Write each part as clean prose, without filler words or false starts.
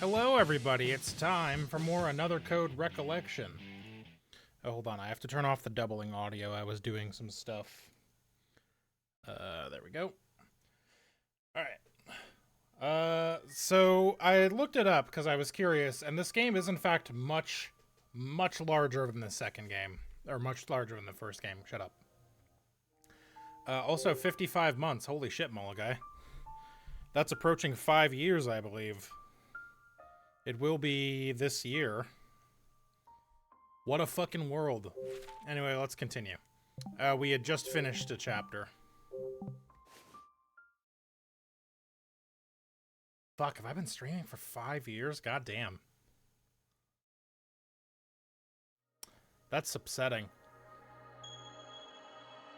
Hello, everybody. It's time for more Another Code Recollection. Oh, hold on. I have to turn off the doubling audio. I was doing some stuff. There we go. All right. So I looked it up because I was curious, and this game is in fact much larger than the second game, or much larger than the first game. Shut up. Also, 55 months. Holy shit, Mologai. That's approaching 5 years, I believe. It will be this year. What a fucking world. Anyway, let's continue. We had just finished a chapter. Fuck, have I been streaming for 5 years? God damn. That's upsetting.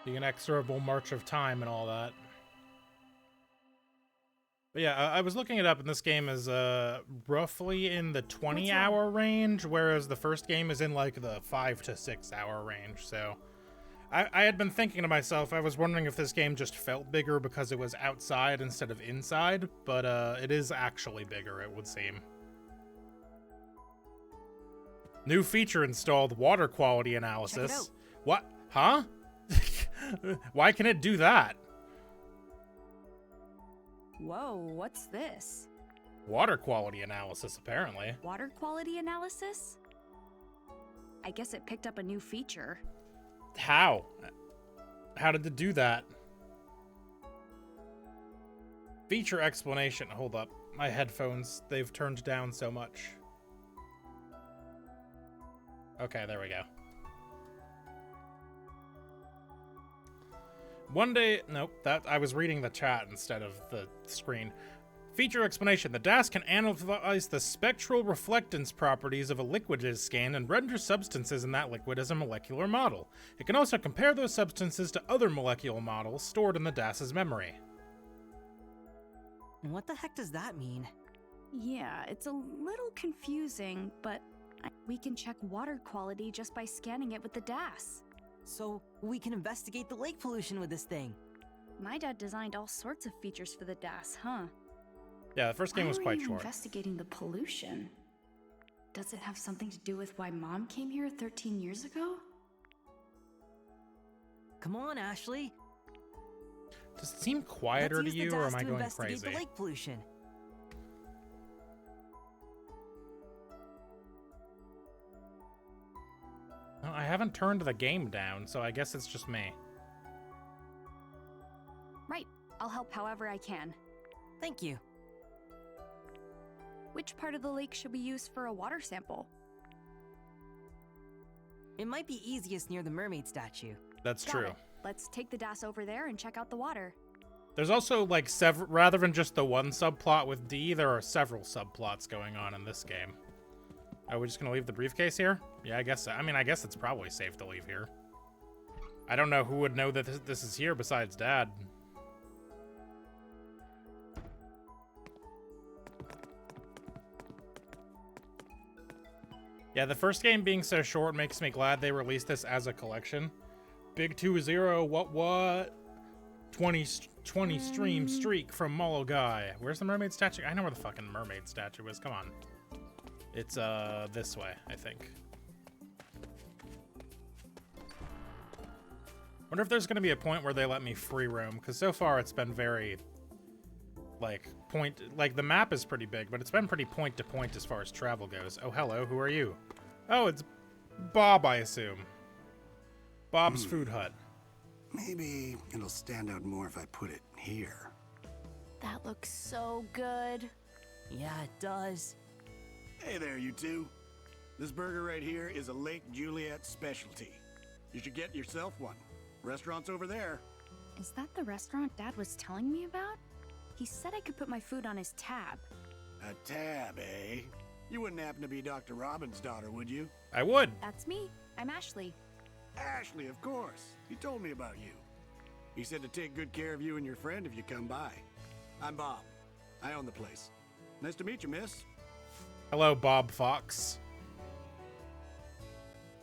The inexorable march of time and all that. But yeah, I was looking it up, and this game is roughly in the 20-hour range, whereas the first game is in like the 5 to 6 hour range. So I had been thinking to myself, I was wondering if this game just felt bigger because it was outside instead of inside, but it is actually bigger, it would seem. New feature installed, water quality analysis. Check it out. What? Huh? Why can it do that? Whoa, what's this? Water quality analysis, apparently. Water quality analysis? I guess it picked up a new feature. How? How did it do that? Feature explanation. Hold up. My headphones, they've turned down so much. Okay, there we go. One day, nope, I was reading the chat instead of the screen. Feature explanation. The DAS can analyze the spectral reflectance properties of a liquid it is scanned and render substances in that liquid as a molecular model. It can also compare those substances to other molecular models stored in the DAS's memory. What the heck does that mean? Yeah, it's a little confusing, but we can check water quality just by scanning it with the DAS. So we can investigate the lake pollution with this thing. My dad designed all sorts of features for the DAS, huh? Yeah, the first game was Why are quite we short. investigating the pollution? Does it have something to do with why Mom came here 13 years ago? Come on, Ashley. Does it seem quieter Let's to use you, the or DAS am I to going investigate crazy? the lake pollution. No, I haven't turned the game down, so I guess it's just me. Right, I'll help however I can. Thank you. Which part of the lake should we use for a water sample? It might be easiest near the mermaid statue. That's Got true. it. Let's take the DAS over there and check out the water. There's also, like, rather than just the one subplot with D, there are several subplots going on in this game. Are we just gonna leave the briefcase here? Yeah, I guess so. I mean, I guess it's probably safe to leave here. I don't know who would know that this is here besides Dad. Yeah, the first game being so short makes me glad they released this as a collection. Big 2-0, what? 20 stream streak from Mologai. Where's the mermaid statue? I know where the fucking mermaid statue is. Come on. It's, this way, I think. Wonder if there's gonna be a point where they let me free roam, because so far it's been very, like, the map is pretty big, but it's been pretty point to point as far as travel goes. Oh, hello, who are you? Oh, it's Bob, I assume. Bob's Food Hut. Maybe it'll stand out more if I put it here. That looks so good. Yeah, it does. Hey there, you two. This burger right here is a Lake Juliet specialty. You should get yourself one. Restaurant's over there. Is that the restaurant Dad was telling me about? He said I could put my food on his tab. A tab, eh? You wouldn't happen to be Dr. Robin's daughter, would you? I would. That's me. I'm Ashley. Ashley, of course. He told me about you. He said to take good care of you and your friend if you come by. I'm Bob. I own the place. Nice to meet you, miss. Hello, Bob Fox.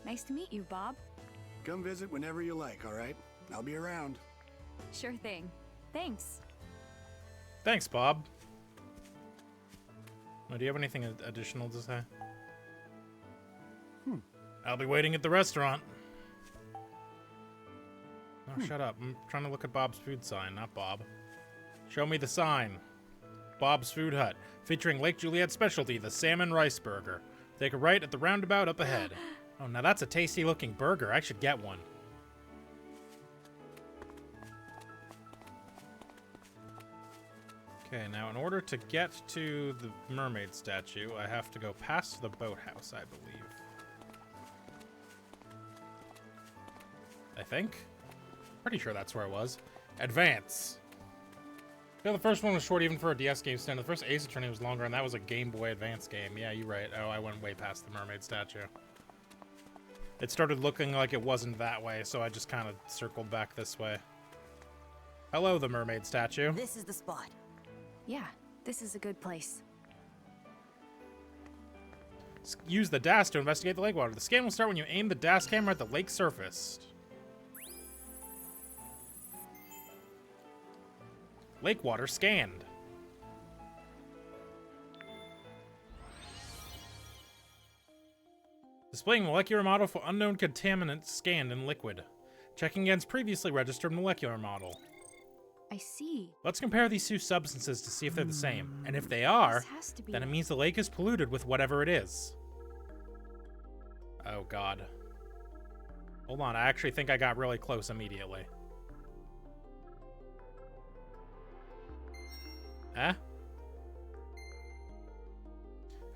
Nice to meet you, Bob. Come visit whenever you like, all right? I'll be around. Sure thing. Thanks. Thanks, Bob. Oh, do you have anything additional to say? I'll be waiting at the restaurant. Oh, shut up. I'm trying to look at Bob's food sign, not Bob. Show me the sign. Bob's Food Hut, featuring Lake Juliet specialty, the salmon rice burger. Take a right at the roundabout up ahead. Oh, now that's a tasty-looking burger. I should get one. Okay, now in order to get to the mermaid statue, I have to go past the boathouse, I believe. I think? Pretty sure that's where it was. Advance. Yeah, the first one was short even for a DS game stand. The first Ace Attorney was longer, and that was a Game Boy Advance game. Yeah, you're right. Oh, I went way past the mermaid statue. It started looking like it wasn't that way, so I just kind of circled back this way. Hello, the mermaid statue. This is the spot. Yeah, this is a good place. Use the DAS to investigate the lake water. The scan will start when you aim the DAS camera at the lake surface. Lake water scanned. Displaying molecular model for unknown contaminants scanned in liquid. Checking against previously registered molecular model. I see. Let's compare these two substances to see if they're the same. And if they are, This has to be then it means the lake is polluted with whatever it is. Oh, God. Hold on, I actually think I got really close immediately. Huh?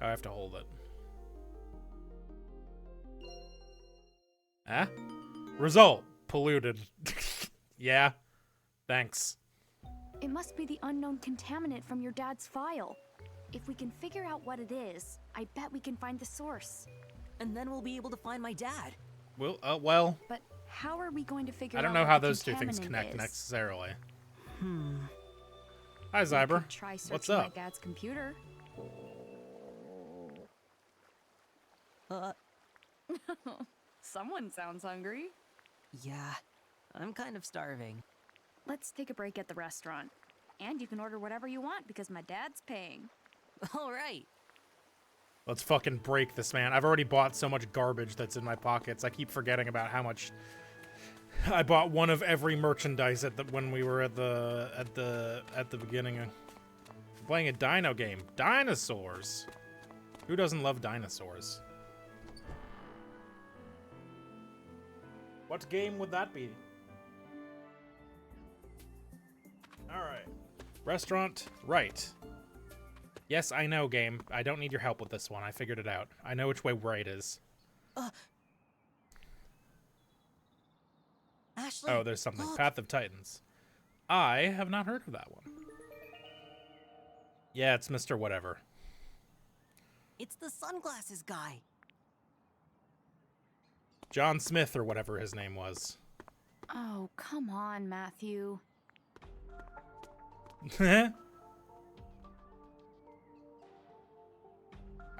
Oh, I have to hold it. Huh? Result. Polluted. Yeah. Thanks. It must be the unknown contaminant from your dad's file. If we can figure out what it is, I bet we can find the source. And then we'll be able to find my dad. Well, But how are we going to figure out I don't know what how the those two things contaminant connect is? necessarily. Hi, I Zyber. could try searching What's up? my dad's computer. Someone sounds hungry. Yeah, I'm kind of starving. Let's take a break at the restaurant. And you can order whatever you want because my dad's paying. All right. Let's fucking break this, man. I've already bought so much garbage that's in my pockets. I keep forgetting about how much I bought one of every merchandise when we were at the beginning. Playing a dino game. Dinosaurs. Who doesn't love dinosaurs? What game would that be? Alright. Restaurant, right. Yes, I know, game. I don't need your help with this one. I figured it out. I know which way right is. Ashley. Oh, there's something. Look. Path of Titans. I have not heard of that one. Yeah, it's Mr. Whatever. It's the sunglasses guy. John Smith or whatever his name was. Oh, come on, Matthew. I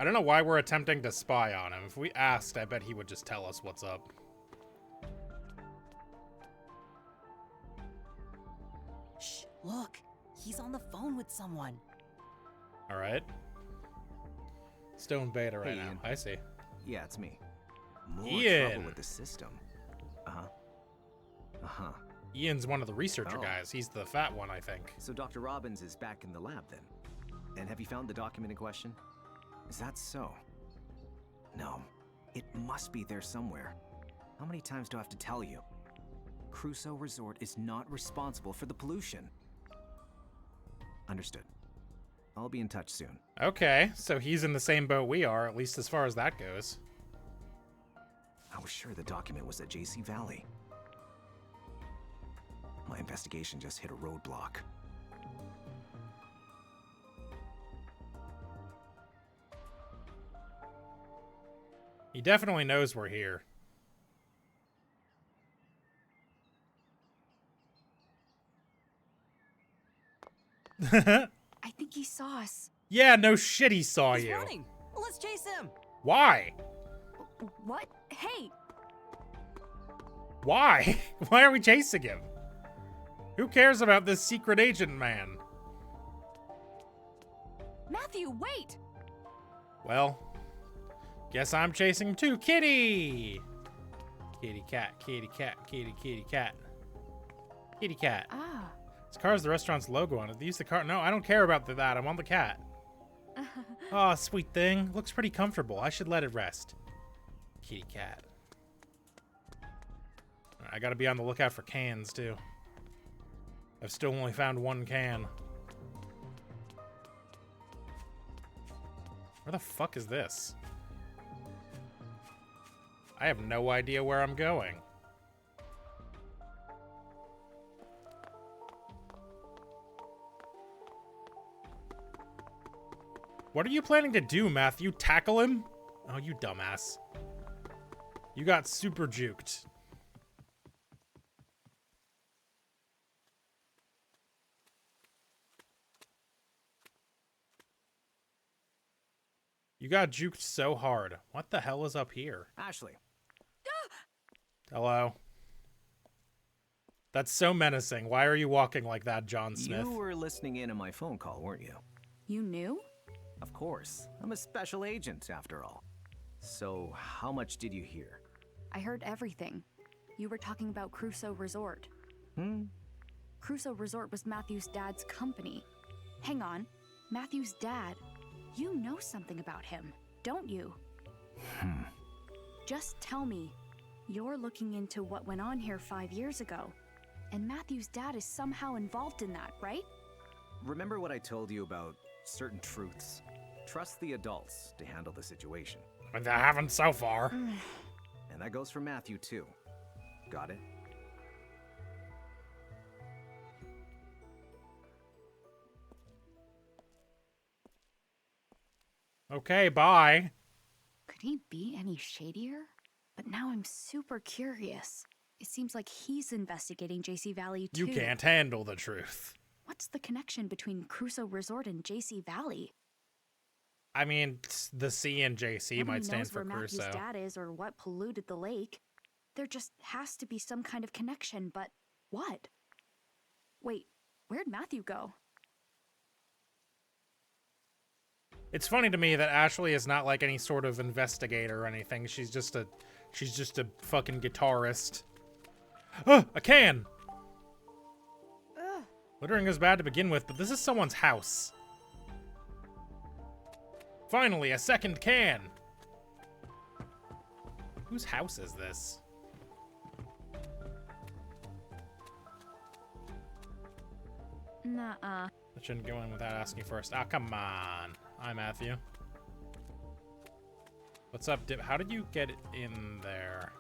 don't know why we're attempting to spy on him. If we asked, I bet he would just tell us what's up. Shh, look. He's on the phone with someone. Alright. Stone beta right Hey, now. Ian. I see. Yeah, it's me. More Ian. trouble with the system. Ian's one of the researcher Oh. guys. He's the fat one, I think. So Dr. Robbins is back in the lab then? And have you found the document in question? Is that so? No. It must be there somewhere. How many times do I have to tell you? Crusoe Resort is not responsible for the pollution. Understood. I'll be in touch soon. Okay, so he's in the same boat we are, at least as far as that goes. I was sure the document was at JC Valley. My investigation just hit a roadblock. He definitely knows we're here. I think he saw us. Yeah, no shit he saw He's you. running. Let's chase him. Why? What? Hey! Why? Why are we chasing him? Who cares about this secret agent man? Matthew, wait! Well, guess I'm chasing him too. Kitty! Kitty cat, kitty cat, kitty, kitty cat. Kitty cat. Ah. This car has the restaurant's logo on it. They use the car. No, I don't care about that. I want the cat. Oh, sweet thing. Looks pretty comfortable. I should let it rest. Kitty cat. I gotta be on the lookout for cans, too. I've still only found one can. Where the fuck is this? I have no idea where I'm going. What are you planning to do, Matthew? Tackle him? Oh, you dumbass. You got super juked. You got juked so hard. What the hell is up here? Ashley. Hello? That's so menacing. Why are you walking like that, John Smith? You were listening in on my phone call, weren't you? You knew? Of course. I'm a special agent, after all. So, how much did you hear? I heard everything. You were talking about Crusoe Resort. Crusoe Resort was Matthew's dad's company. Hang on. Matthew's dad. You know something about him, don't you? Just tell me. You're looking into what went on here 5 years ago. And Matthew's dad is somehow involved in that, right? Remember what I told you about certain truths? Trust the adults to handle the situation. But they haven't so far. And that goes for Matthew, too. Got it? Okay, bye. Could he be any shadier? But now I'm super curious. It seems like he's investigating JC Valley too. You can't handle the truth. What's the connection between Crusoe Resort and JC Valley? I mean, the C in JC Nobody might stand knows for where Crusoe. Matthew's dad is or what polluted the lake. There just has to be some kind of connection, but what? Wait, where'd Matthew go? It's funny to me that Ashley is not like any sort of investigator or anything. She's just a fucking guitarist. A can! Ugh. Littering is bad to begin with, but this is someone's house. Finally, a second can! Whose house is this? Nuh-uh. I shouldn't go in without asking first. Ah, come on. Hi, Matthew. What's up, Dip? How did you get in there?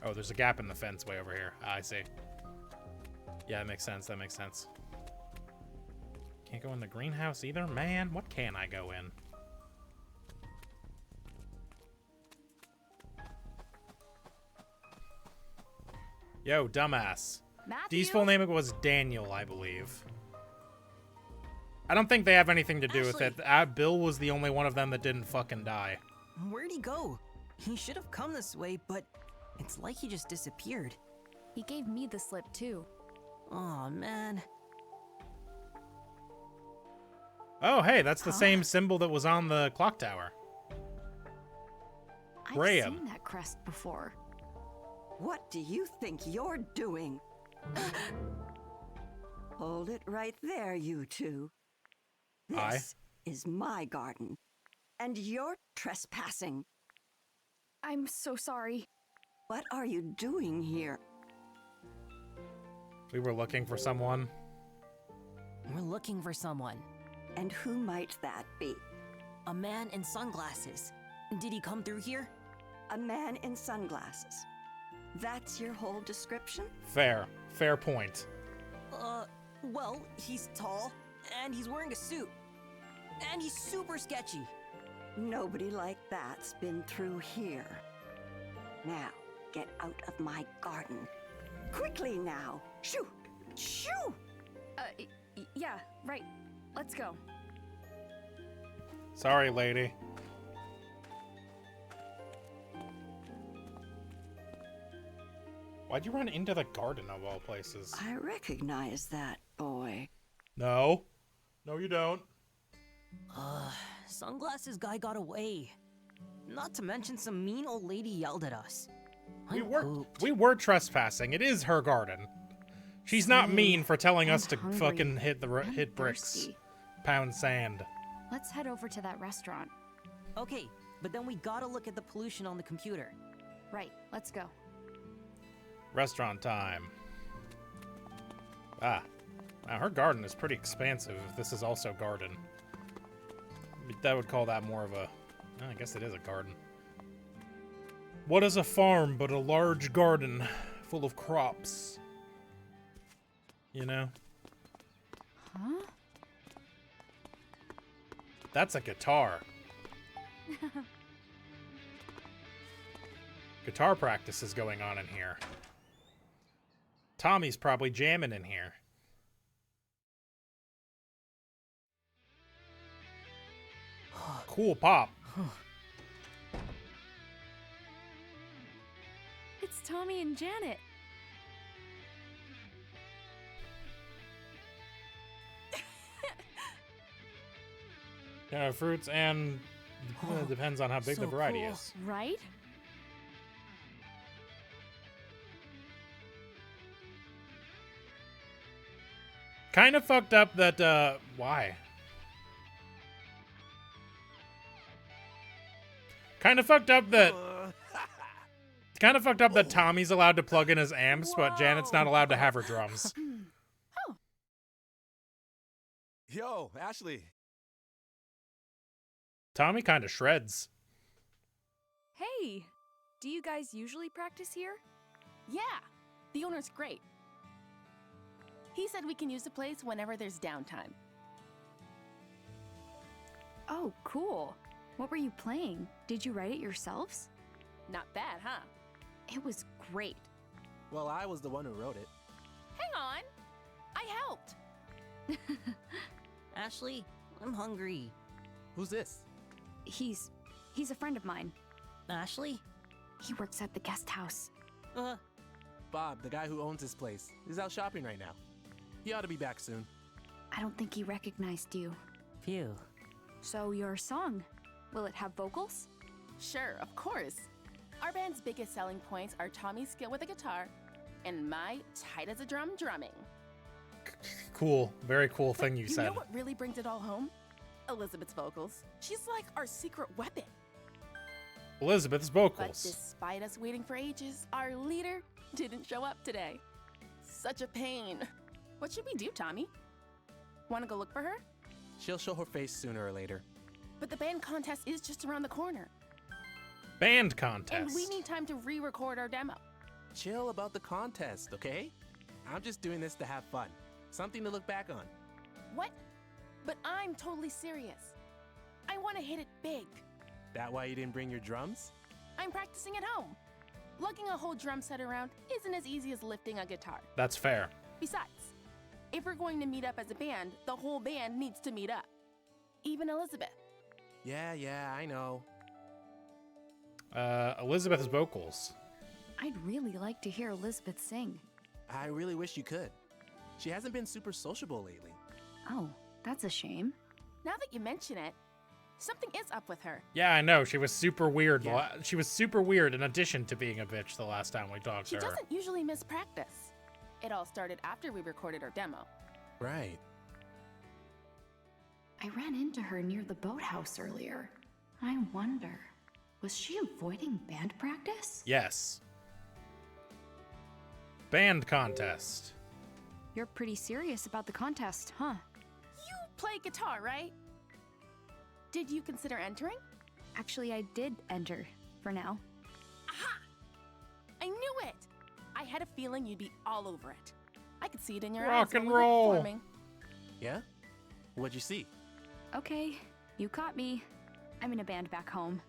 Oh, there's a gap in the fence way over here. Ah, I see. Yeah, that makes sense. That makes sense. Can't go in the greenhouse either? Man, what can I go in? Yo, dumbass. Matthew? Dee's full name was Daniel, I believe. I don't think they have anything to do with it. Bill was the only one of them that didn't fucking die. Where'd he go? He should have come this way, but it's like he just disappeared. He gave me the slip, too. Aw, man. Oh, hey, that's the same symbol that was on the clock tower. Graham. I've seen that crest before. What do you think you're doing? Hold it right there, you two. This is my garden, and you're trespassing. I'm so sorry. What are you doing here? We were looking for someone. We're looking for someone. And who might that be? A man in sunglasses. Did he come through here? A man in sunglasses. That's your whole description? Fair. Fair point. Well, he's tall, and he's wearing a suit. And he's super sketchy. Nobody like that's been through here. Now, get out of my garden. Quickly now! Shoo! Shoo! Yeah, right. Let's go. Sorry, lady. Why'd you run into the garden of all places? I recognize that boy. No. No, you don't. Sunglasses guy got away. Not to mention some mean old lady yelled at us. We were trespassing. It is her garden. She's not mean for telling us to hungry. fucking hit I'm bricks, thirsty. pound sand. Let's head over to that restaurant. Okay, but then we gotta look at the pollution on the computer. Right, let's go. Restaurant time. Ah, wow, her garden is pretty expansive. If this is also garden, that would call that more of a. I guess it is a garden. What is a farm but a large garden full of crops? You know? Huh? That's a guitar. Guitar practice is going on in here. Tommy's probably jamming in here. Cool pop. It's Tommy and Janet. Fruits and depends on how big the So variety cool. is. Right? Kind of fucked up that, why? Kind of fucked up that... Kind of fucked up that Tommy's allowed to plug in his amps, but Janet's not allowed to have her drums. Yo, Ashley. Tommy kind of shreds. Hey, do you guys usually practice here? Yeah, the owner's great. He said we can use the place whenever there's downtime. Oh, cool. What were you playing? Did you write it yourselves? Not bad, huh? It was great. Well, I was the one who wrote it. Hang on, I helped. Ashley, I'm hungry. Who's this? He's a friend of mine. Ashley? He works at the guest house. Bob, the guy who owns this place, is out shopping right now. He ought to be back soon. I don't think he recognized you. Phew. So your song, will it have vocals? Sure, of course. Our band's biggest selling points are Tommy's skill with the guitar and my tight as a drum drumming. Cool. Very cool thing you You said. know what really brings it all home? Elizabeth's vocals. She's like our secret weapon. Elizabeth's But vocals. despite us waiting for ages, our leader didn't show up today. Such a pain. What should we do, Tommy? Want to go look for her? She'll show her face sooner or later. But the band contest is just around the corner. Band contest. And we need time to re-record our demo. Chill about the contest, okay? I'm just doing this to have fun. Something to look back on. What? But I'm totally serious. I want to hit it big. That why you didn't bring your drums? I'm practicing at home. Lugging a whole drum set around isn't as easy as lifting a guitar. That's fair. Besides, if we're going to meet up as a band, the whole band needs to meet up. Even Elizabeth. Yeah, I know. Elizabeth's vocals. I'd really like to hear Elizabeth sing. I really wish you could. She hasn't been super sociable lately. Oh, that's a shame. Now that you mention it, something is up with her. Yeah, I know. She was super weird. Yeah. She was super weird in addition to being a bitch the last time we talked She to her. doesn't usually miss practice. It all started after we recorded our demo. Right. I ran into her near the boathouse earlier. I wonder, was she avoiding band practice? Yes. Band contest. You're pretty serious about the contest, huh? You play guitar, right? Did you consider entering? Actually, I did enter, for now. Aha! I knew it! I had a feeling you'd be all over it. I could see it in your eyes. Rock and while we were roll. performing. Yeah? What'd you see? Okay, you caught me. I'm in a band back home.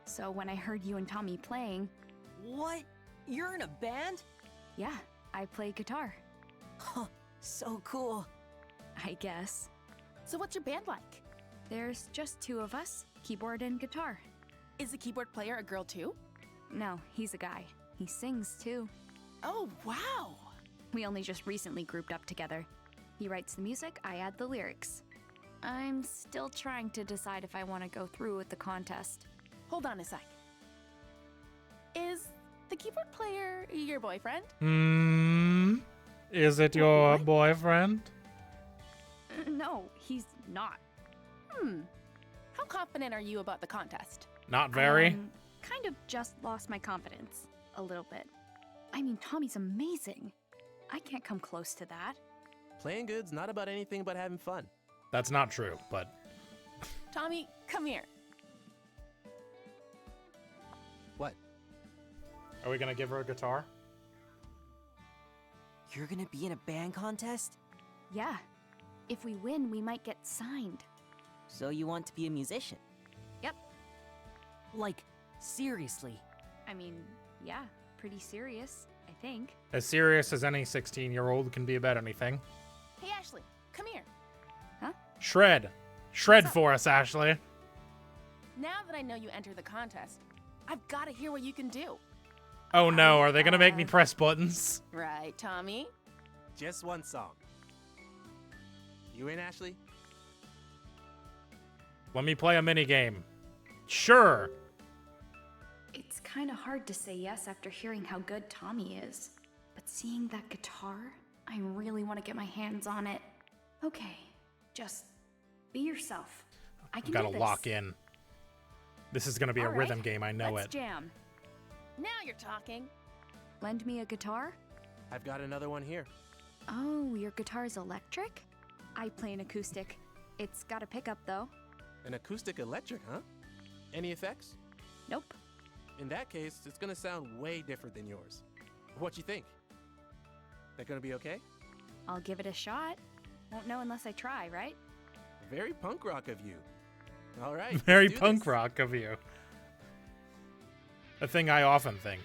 So when I heard you and Tommy playing, What? You're in a band? yeah, I play guitar, Huh, so cool. I guess. So what's your band like? There's just two of us, keyboard and guitar. Is the keyboard player a girl too? No, he's a guy. He sings too. Oh, wow! We only just recently grouped up together. He writes the music, I add the lyrics. I'm still trying to decide if I want to go through with the contest. Hold on a sec. Is the keyboard player your boyfriend? Is it your What? boyfriend? No, he's not. How confident are you about the contest? Not very. Kind of just lost my confidence. A little bit. I mean, Tommy's amazing. I can't come close to that. Playing good's not about anything but having fun. That's not true, but Tommy, come here. What? are we gonna give her a guitar? You're gonna be in a band contest? Yeah. If we win, we might get signed. So you want to be a musician? Yep. Like, seriously? I mean, yeah, pretty serious, I think. As serious as any 16-year-old can be about anything. Hey, Ashley, come here. Shred. Shred What's up? for us, Ashley. Now that I know you entered the contest, I've got to hear what you can do. Oh no, are they gonna make me press buttons? Right, Tommy? Just one song. You in, Ashley? Let me play a minigame. Sure. It's kind of hard to say yes after hearing how good Tommy is. But seeing that guitar, I really want to get my hands on it. Okay, just be yourself. I can Gotta do this. lock in. This is gonna be a All right, rhythm game, I know let's it. jam. Now you're talking. Lend me a guitar? I've got another one here. Oh, your guitar's electric? I play an acoustic. It's got a pickup though. An acoustic electric, huh? Any effects? Nope. In that case, it's gonna sound way different than yours. What you think? That gonna be okay? I'll give it a shot. Won't know unless I try, right? Very punk rock of you. All right. Very let's do punk this. rock of you. A thing I often think.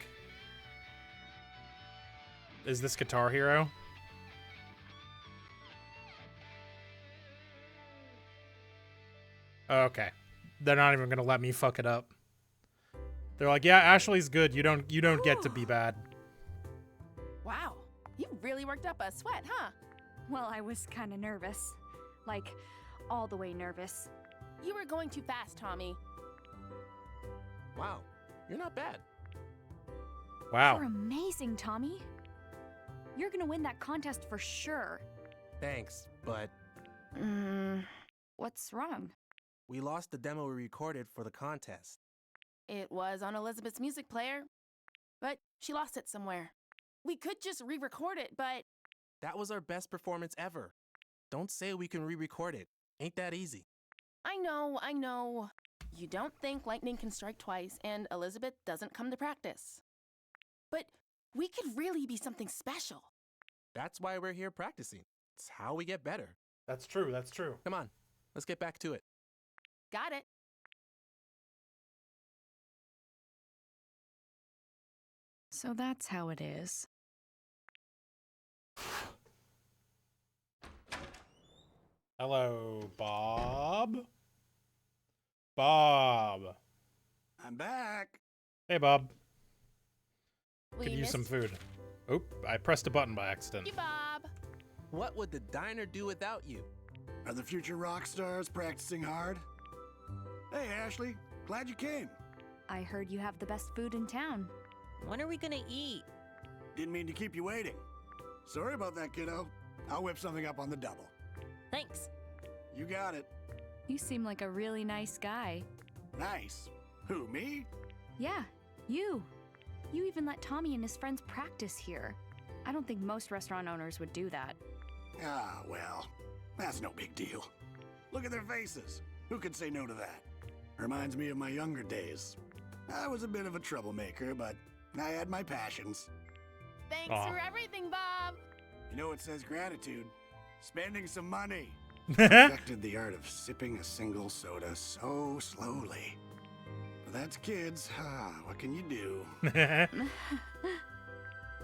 Is this Guitar Hero? Okay. They're not even gonna let me fuck it up. They're like, yeah, Ashley's good. You don't get to be bad. Wow, you really worked up a sweat, huh? Well, I was kind of nervous. Like, all the way nervous. You were going too fast, Tommy. Wow, you're not bad. Wow. You're amazing, Tommy. You're gonna win that contest for sure. Thanks, but What's wrong? we lost the demo we recorded for the contest. It was on Elizabeth's music player, but she lost it somewhere. We could just re-record it, but That was our best performance ever. Don't say we can re-record it. Ain't that easy. I know. You don't think lightning can strike twice and Elizabeth doesn't come to practice. But we could really be something special. That's why we're here practicing. It's how we get better. That's true. That's true. Come on, let's get back to it. Got it. So that's how it is. Hello, Bob. Bob. I'm back. Hey, Bob. We Could use some missed food. Oop, I pressed a button by accident. you, Bob. What would the diner do without you? Are the future rock stars practicing hard? Hey, Ashley. Glad you came. I heard you have the best food in town. When are we gonna eat? Didn't mean to keep you waiting. Sorry about that, kiddo. I'll whip something up on the double. Thanks. You got it. You seem like a really nice guy. Nice. Who, me? Yeah, you. You even let Tommy and his friends practice here. I don't think most restaurant owners would do that. Ah, well, that's no big deal. Look at their faces. Who could say no to that? Reminds me of my younger days. I was a bit of a troublemaker, but I had my passions. Thanks Aw. for everything, Bob. You know, it says gratitude. Spending some money. Perfected the art of sipping a single soda so slowly. But that's kids. What can you do?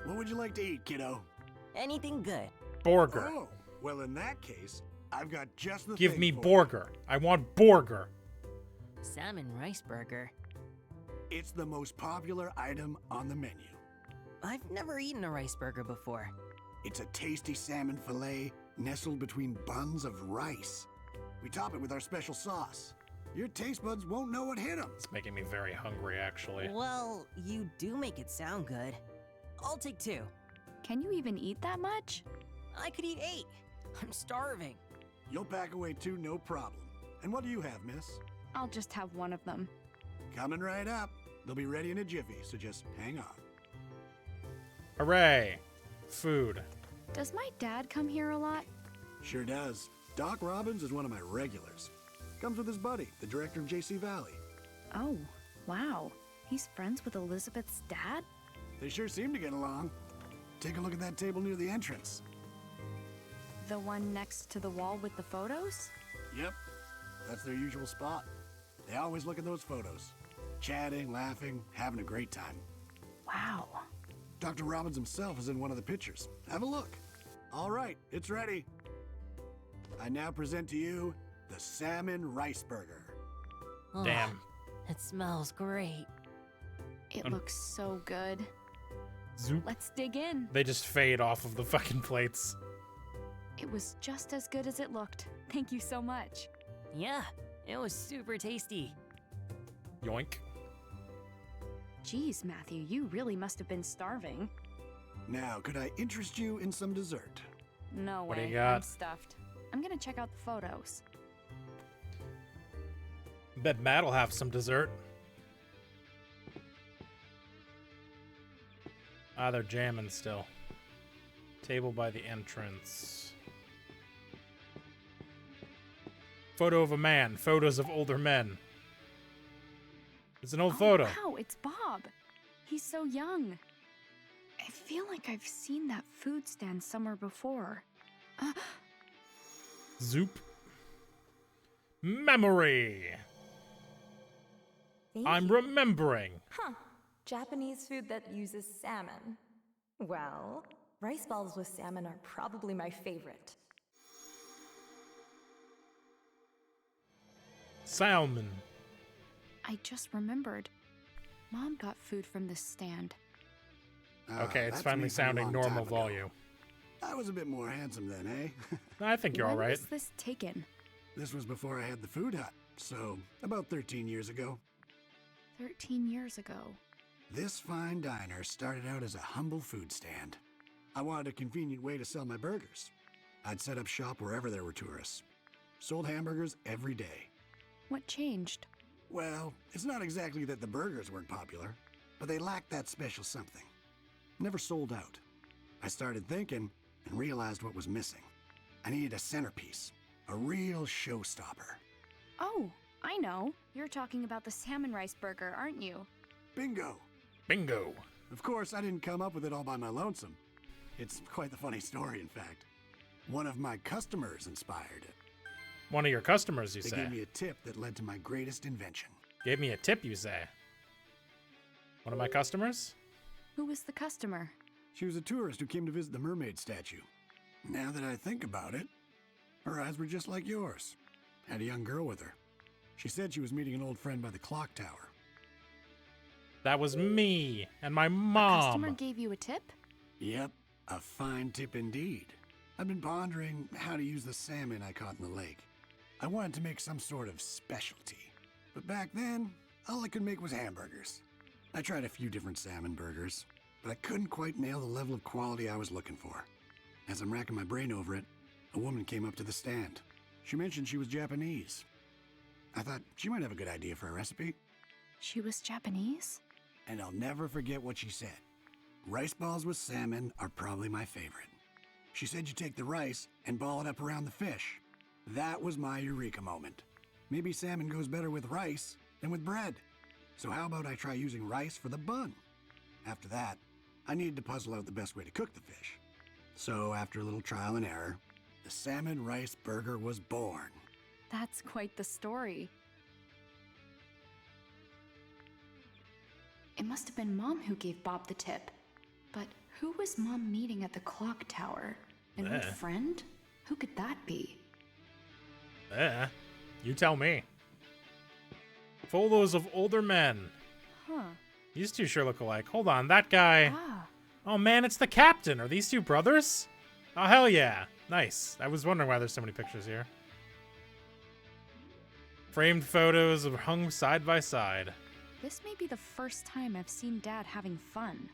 What would you like to eat, kiddo? Anything good? Borger. Oh, well, in that case, I've got just the Give thing me for Borger. I want Borger. Salmon rice burger. you. It's the most popular item on the menu. I've never eaten a rice burger before. It's a tasty salmon fillet nestled between buns of rice. We top it with our special sauce. Your taste buds won't know what hit them. It's making me very hungry, actually. Well, you do make it sound good. I'll take 2. Can you even eat that much? I could eat 8. I'm starving. You'll pack away 2, no problem. And what do you have, miss? I'll just have one of them. Coming right up. They'll be ready in a jiffy, so just hang on. Hooray! Food. Does my dad come here a lot? Sure does. Doc Robbins is one of my regulars. Comes with his buddy, the director of JC Valley. Oh, wow. He's friends with Elizabeth's dad? They sure seem to get along. Take a look at that table near the entrance. The one next to the wall with the photos? Yep, that's their usual spot. They always look at those photos. Chatting, laughing, having a great time. Wow. Dr. Robbins himself is in one of the pictures. Have a look. All right, it's ready. I now present to you the Salmon Rice Burger. Damn. It smells great. It looks so good. Zoop. Let's dig in. They just fade off of the fucking plates. It was just as good as it looked. Thank you so much. Yeah, it was super tasty. Yoink. Geez, Matthew, you really must have been starving. Now, could I interest you in some dessert? No way. What do you got? I'm stuffed. I'm gonna check out the photos. Bet Matt'll have some dessert. Ah, they're jamming still. Table by the entrance. Photo of a man. Photos of older men. It's an old photo. Wow, it's Bob. He's so young. I feel like I've seen that food stand somewhere before. Zoop. Memory. I'm remembering. Huh. Japanese food that uses salmon. Well, rice balls with salmon are probably my favorite. Salmon. I just remembered. Mom got food from this stand. Okay, it's That's finally me from a sounding long normal time ago. volume. I was a bit more handsome then, eh? I think you're When alright. was this taken? This was before I had the food hut, so about 13 years ago. 13 years ago. This fine diner started out as a humble food stand. I wanted a convenient way to sell my burgers. I'd set up shop wherever there were tourists. Sold hamburgers every day. What changed? Well, it's not exactly that the burgers weren't popular, but they lacked that special something. Never sold out. I started thinking and realized what was missing. I needed a centerpiece, a real showstopper. Oh, I know. You're talking about the salmon rice burger, aren't you? Bingo! Bingo. Of course, I didn't come up with it all by my lonesome. It's quite the funny story, in fact. One of my customers inspired it. One of your customers, you They say. gave me a tip that led to my greatest invention. Gave me a tip, you say. One of my customers? Who was the customer? She was a tourist who came to visit the mermaid statue. Now that I think about it, her eyes were just like yours. Had a young girl with her. She said she was meeting an old friend by the clock tower. That was me and my Customer mom. gave you a tip? Yep, a fine tip indeed. I've been pondering how to use the salmon I caught in the lake. I wanted to make some sort of specialty. But back then, all I could make was hamburgers. I tried a few different salmon burgers, but I couldn't quite nail the level of quality I was looking for. As I'm racking my brain over it, a woman came up to the stand. She mentioned she was Japanese. I thought she might have a good idea for a recipe, She was Japanese? and I'll never forget what she said. Rice balls with salmon are probably my favorite. She said you take the rice and ball it up around the fish. That was my eureka moment. Maybe salmon goes better with rice than with bread. So how about I try using rice for the bun? After that, I needed to puzzle out the best way to cook the fish. So after a little trial and error, the salmon rice burger was born. That's quite the story. It must have been Mom who gave Bob the tip. But who was Mom meeting at the clock tower? An old friend? Who could that be? You tell me. Photos of older men. Huh. These two sure look alike. Hold on, that guy. Ah, Oh man, it's the captain. Are these two brothers? Oh hell yeah. Nice. I was wondering why there's so many pictures here. Framed photos are hung side by side. This may be the first time I've seen Dad having fun.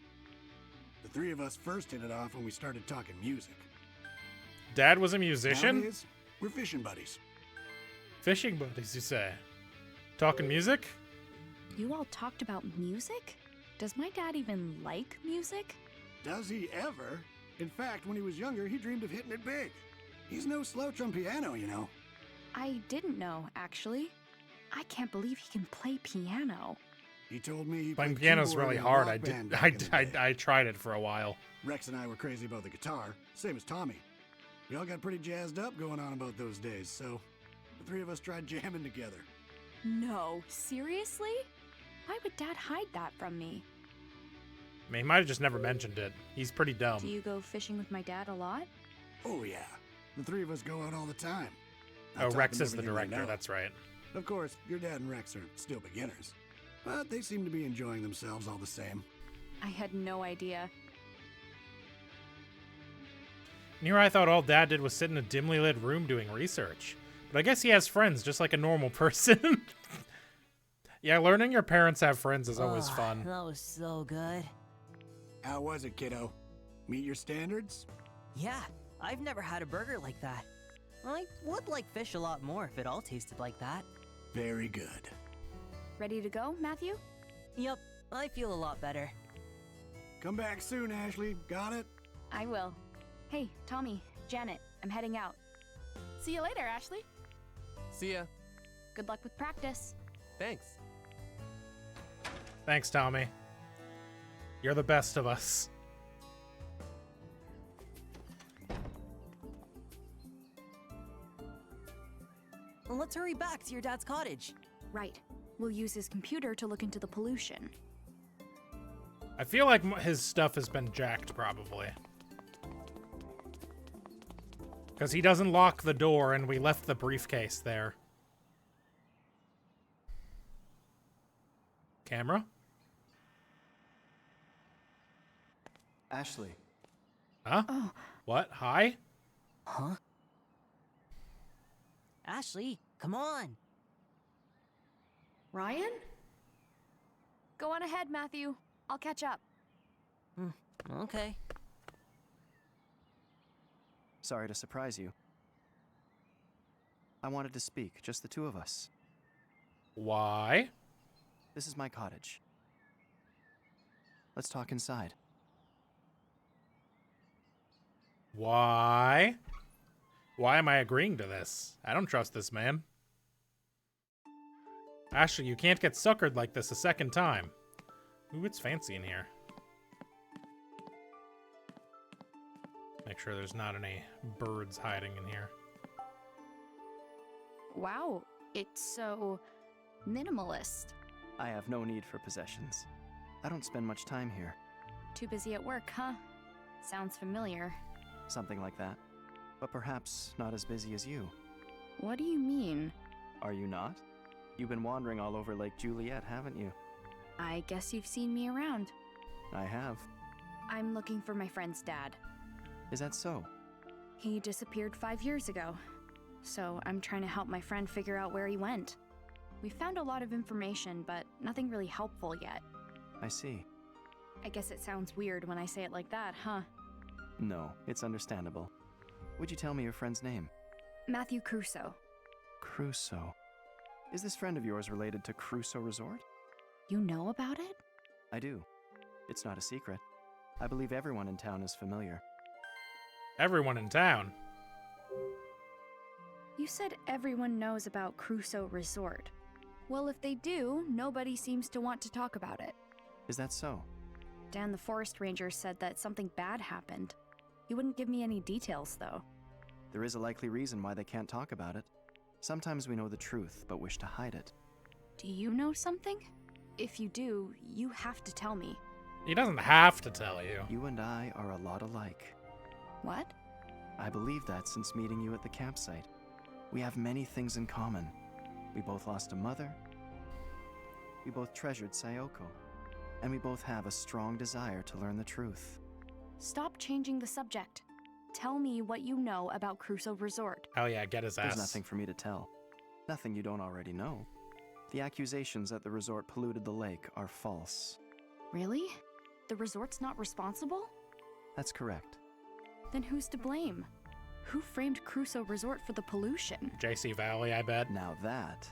The three of us first hit it off when we started talking music. Dad was a musician? Nowadays, we're fishing buddies. Fishing buddies, you say? Talking music? You all talked about music? Does my dad even like music? Does he ever? In fact, when he was younger, he dreamed of hitting it big. He's no slouch on piano, you know. I didn't know, actually. I can't believe he can play piano. He told me he Playing played piano's keyboard really in a hard. rock band back I in the day. I tried it for a while. Rex and I were crazy about the guitar, same as Tommy. We all got pretty jazzed up going on about those days, so the three of us tried jamming together. No, seriously? Why would Dad hide that from me? I mean, he might have just never mentioned it. He's pretty dumb. Do you go fishing with my dad a lot? Oh yeah, the three of us go out all the time. I Oh, taught Rex them is the everything they director, know. that's right. Of course, your dad and Rex are still beginners, but they seem to be enjoying themselves all the same. I had no idea. And here I thought all Dad did was sit in a dimly lit room doing research. But I guess he has friends, just like a normal person. Yeah, learning your parents have friends is always fun. That was so good. How was it, kiddo? Meet your standards? Yeah, I've never had a burger like that. I would like fish a lot more if it all tasted like that. Very good. Ready to go, Matthew? Yep, I feel a lot better. Come back soon, Ashley. Got it? I will. Hey, Tommy, Janet, I'm heading out. See you later, Ashley. See ya. Good luck with practice. Thanks. Thanks, Tommy. You're the best of us. Well, let's hurry back to your dad's cottage. Right. We'll use his computer to look into the pollution. I feel like his stuff has been jacked, probably. Because he doesn't lock the door, and we left the briefcase there. Camera? Ashley. Huh? Oh. What? Hi? Huh? Ashley, come on. Ryan? Go on ahead, Matthew. I'll catch up. Okay. Sorry to surprise you. I wanted to speak, just the two of us. Why? This is my cottage. Let's talk inside. Why? Why am I agreeing to this? I don't trust this man. Ashley, you can't get suckered like this a second time. Ooh, it's fancy in here. Make sure there's not any birds hiding in here. Wow, it's so minimalist. I have no need for possessions. I don't spend much time here. Too busy at work, huh? Sounds familiar. Something like that. But perhaps not as busy as you. What do you mean? Are you not? You've been wandering all over Lake Juliet, haven't you? I guess you've seen me around. I have. I'm looking for my friend's dad. Is that so? He disappeared 5 years ago. So I'm trying to help my friend figure out where he went. We found a lot of information, but nothing really helpful yet. I see. I guess it sounds weird when I say it like that, huh? No, it's understandable. Would you tell me your friend's name? Matthew Crusoe. Crusoe. Is this friend of yours related to Crusoe Resort? You know about it? I do. It's not a secret. I believe everyone in town is familiar. Everyone in town. You said everyone knows about Crusoe Resort. Well, if they do, nobody seems to want to talk about it. Is that so? Dan the forest ranger said that something bad happened. He wouldn't give me any details, though. There is a likely reason why they can't talk about it. Sometimes we know the truth, but wish to hide it. Do you know something? If you do, you have to tell me. He doesn't have to tell you. You and I are a lot alike. What? I believe that since meeting you at the campsite. We have many things in common. We both lost a mother. We both treasured Sayoko. And we both have a strong desire to learn the truth. Stop changing the subject. Tell me what you know about Crusoe Resort. Hell yeah, get his ass. There's nothing for me to tell. Nothing you don't already know. The accusations that the resort polluted the lake are false. Really? The resort's not responsible? That's correct. Then who's to blame? Who framed Crusoe Resort for the pollution? JC Valley, I bet. Now that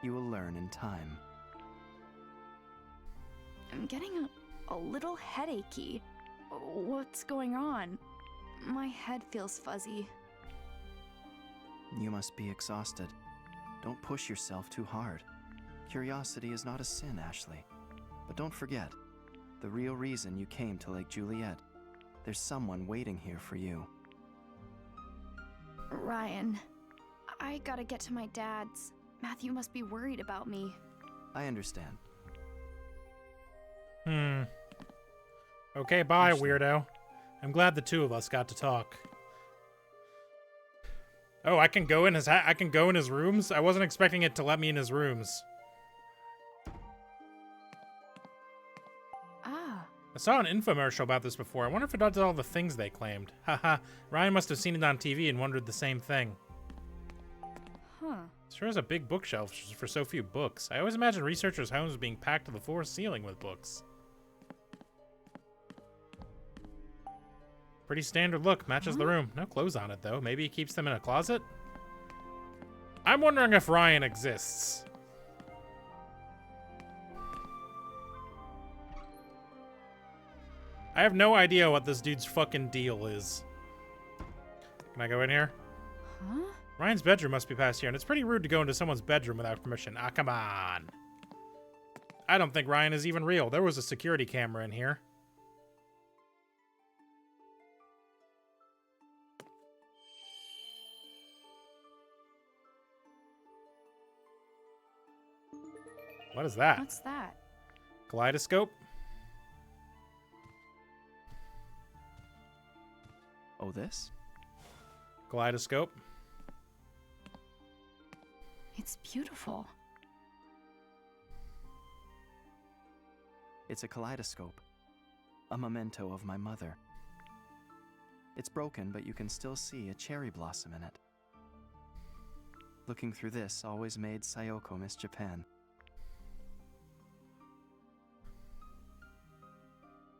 you will learn in time. I'm getting a little headachy. What's going on? My head feels fuzzy. You must be exhausted. Don't push yourself too hard. Curiosity is not a sin, Ashley. But don't forget, the real reason you came to Lake Juliet. There's someone waiting here for you. Ryan, I gotta get to my dad's. Matthew must be worried about me. I understand. Okay, bye, weirdo. I'm glad the two of us got to talk. Oh, I can go in his I can go in his rooms? I wasn't expecting it to let me in his rooms. Ah. I saw an infomercial about this before. I wonder if it does all the things they claimed. Haha, Ryan must have seen it on TV and wondered the same thing. Huh. Sure is a big bookshelf for so few books. I always imagine researchers' homes being packed to the floor ceiling with books. Pretty standard look, matches the room. No clothes on it, though. Maybe he keeps them in a closet? I'm wondering if Ryan exists. I have no idea what this dude's fucking deal is. Can I go in here? Huh? Ryan's bedroom must be past here, and it's pretty rude to go into someone's bedroom without permission. Ah, come on. I don't think Ryan is even real. There was a security camera in here. What is that? What's that? Kaleidoscope? Oh, this? Kaleidoscope? It's beautiful. It's a kaleidoscope. A memento of my mother. It's broken, but you can still see a cherry blossom in it. Looking through this always made Sayoko miss Japan.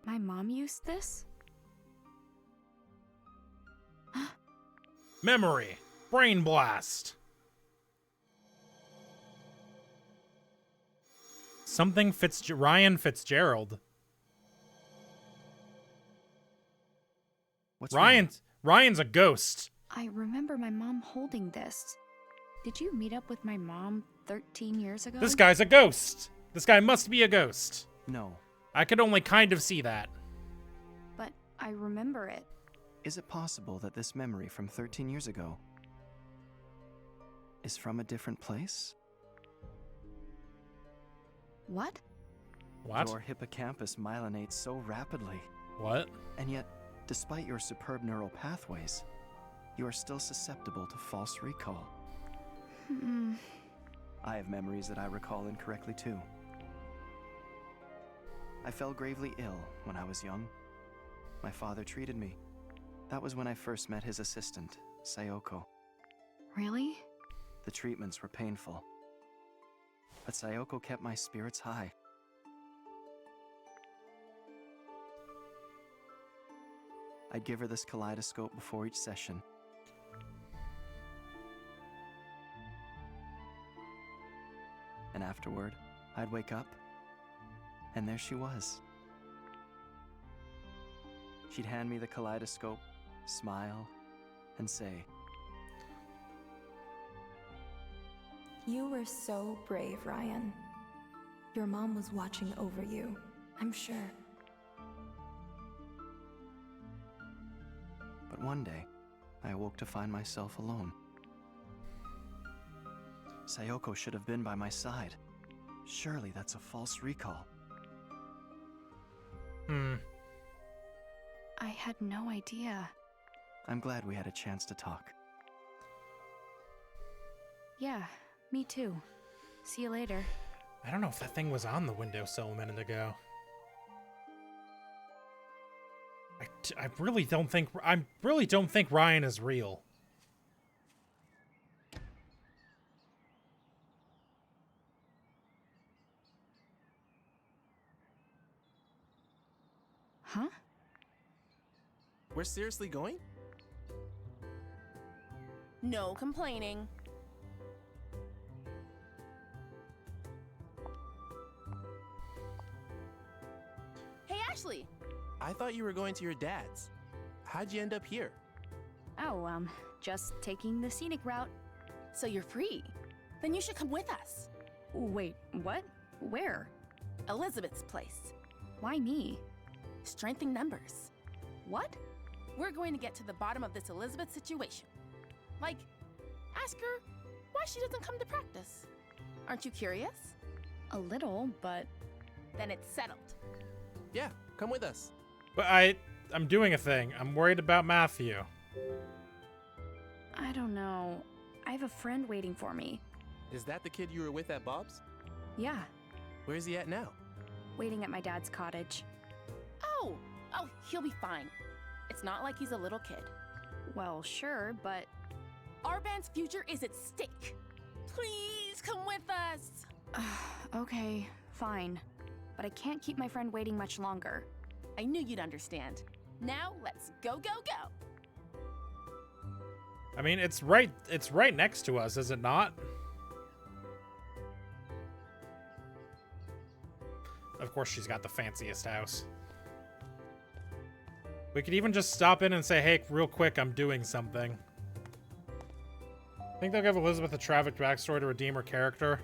My mom used this? Memory. Brain blast. Something Ryan Fitzgerald. What's Ryan's a ghost. I remember my mom holding this. Did you meet up with my mom 13 years ago? This guy's a ghost. This guy must be a ghost. No. I could only kind of see that. But I remember it. Is it possible that this memory from 13 years ago is from a different place? What? What? Your hippocampus myelinates so rapidly. What? And yet, despite your superb neural pathways, you are still susceptible to false recall. I have memories that I recall incorrectly too. I fell gravely ill when I was young. My father treated me. That was when I first met his assistant, Sayoko. Really? The treatments were painful. But Sayoko kept my spirits high. I'd give her this kaleidoscope before each session. And afterward, I'd wake up, and there she was. She'd hand me the kaleidoscope, smile, and say, You were so brave, Ryan. Your mom was watching over you, I'm sure. But one day, I awoke to find myself alone. Sayoko should have been by my side. Surely that's a false recall. I had no idea. I'm glad we had a chance to talk. Yeah, me too. See you later. I don't know if that thing was on the windowsill a minute ago. I really don't think Ryan is real. Huh? We're seriously going? No complaining. Hey, Ashley! I thought you were going to your dad's. How'd you end up here? Oh, just taking the scenic route. So you're free. Then you should come with us. Wait, what? Where? Elizabeth's place. Why me? Strength in numbers. What? We're going to get to the bottom of this Elizabeth situation. Like, ask her why she doesn't come to practice. Aren't you curious? A little, but... Then it's settled. Yeah, come with us. But I'm doing a thing. I'm worried about Matthew. I don't know. I have a friend waiting for me. Is that the kid you were with at Bob's? Yeah, Where's he at now? waiting at my dad's cottage. Oh, he'll be fine. It's not like he's a little kid. Well, sure, but... Our band's future is at stake. Please come with us. Okay, fine. But I can't keep my friend waiting much longer. I knew you'd understand. Now let's go, go, go. I mean, it's right next to us, is it not? Of course she's got the fanciest house. We could even just stop in and say, hey, real quick, I'm doing something. Think they'll give Elizabeth a tragic backstory to redeem her character?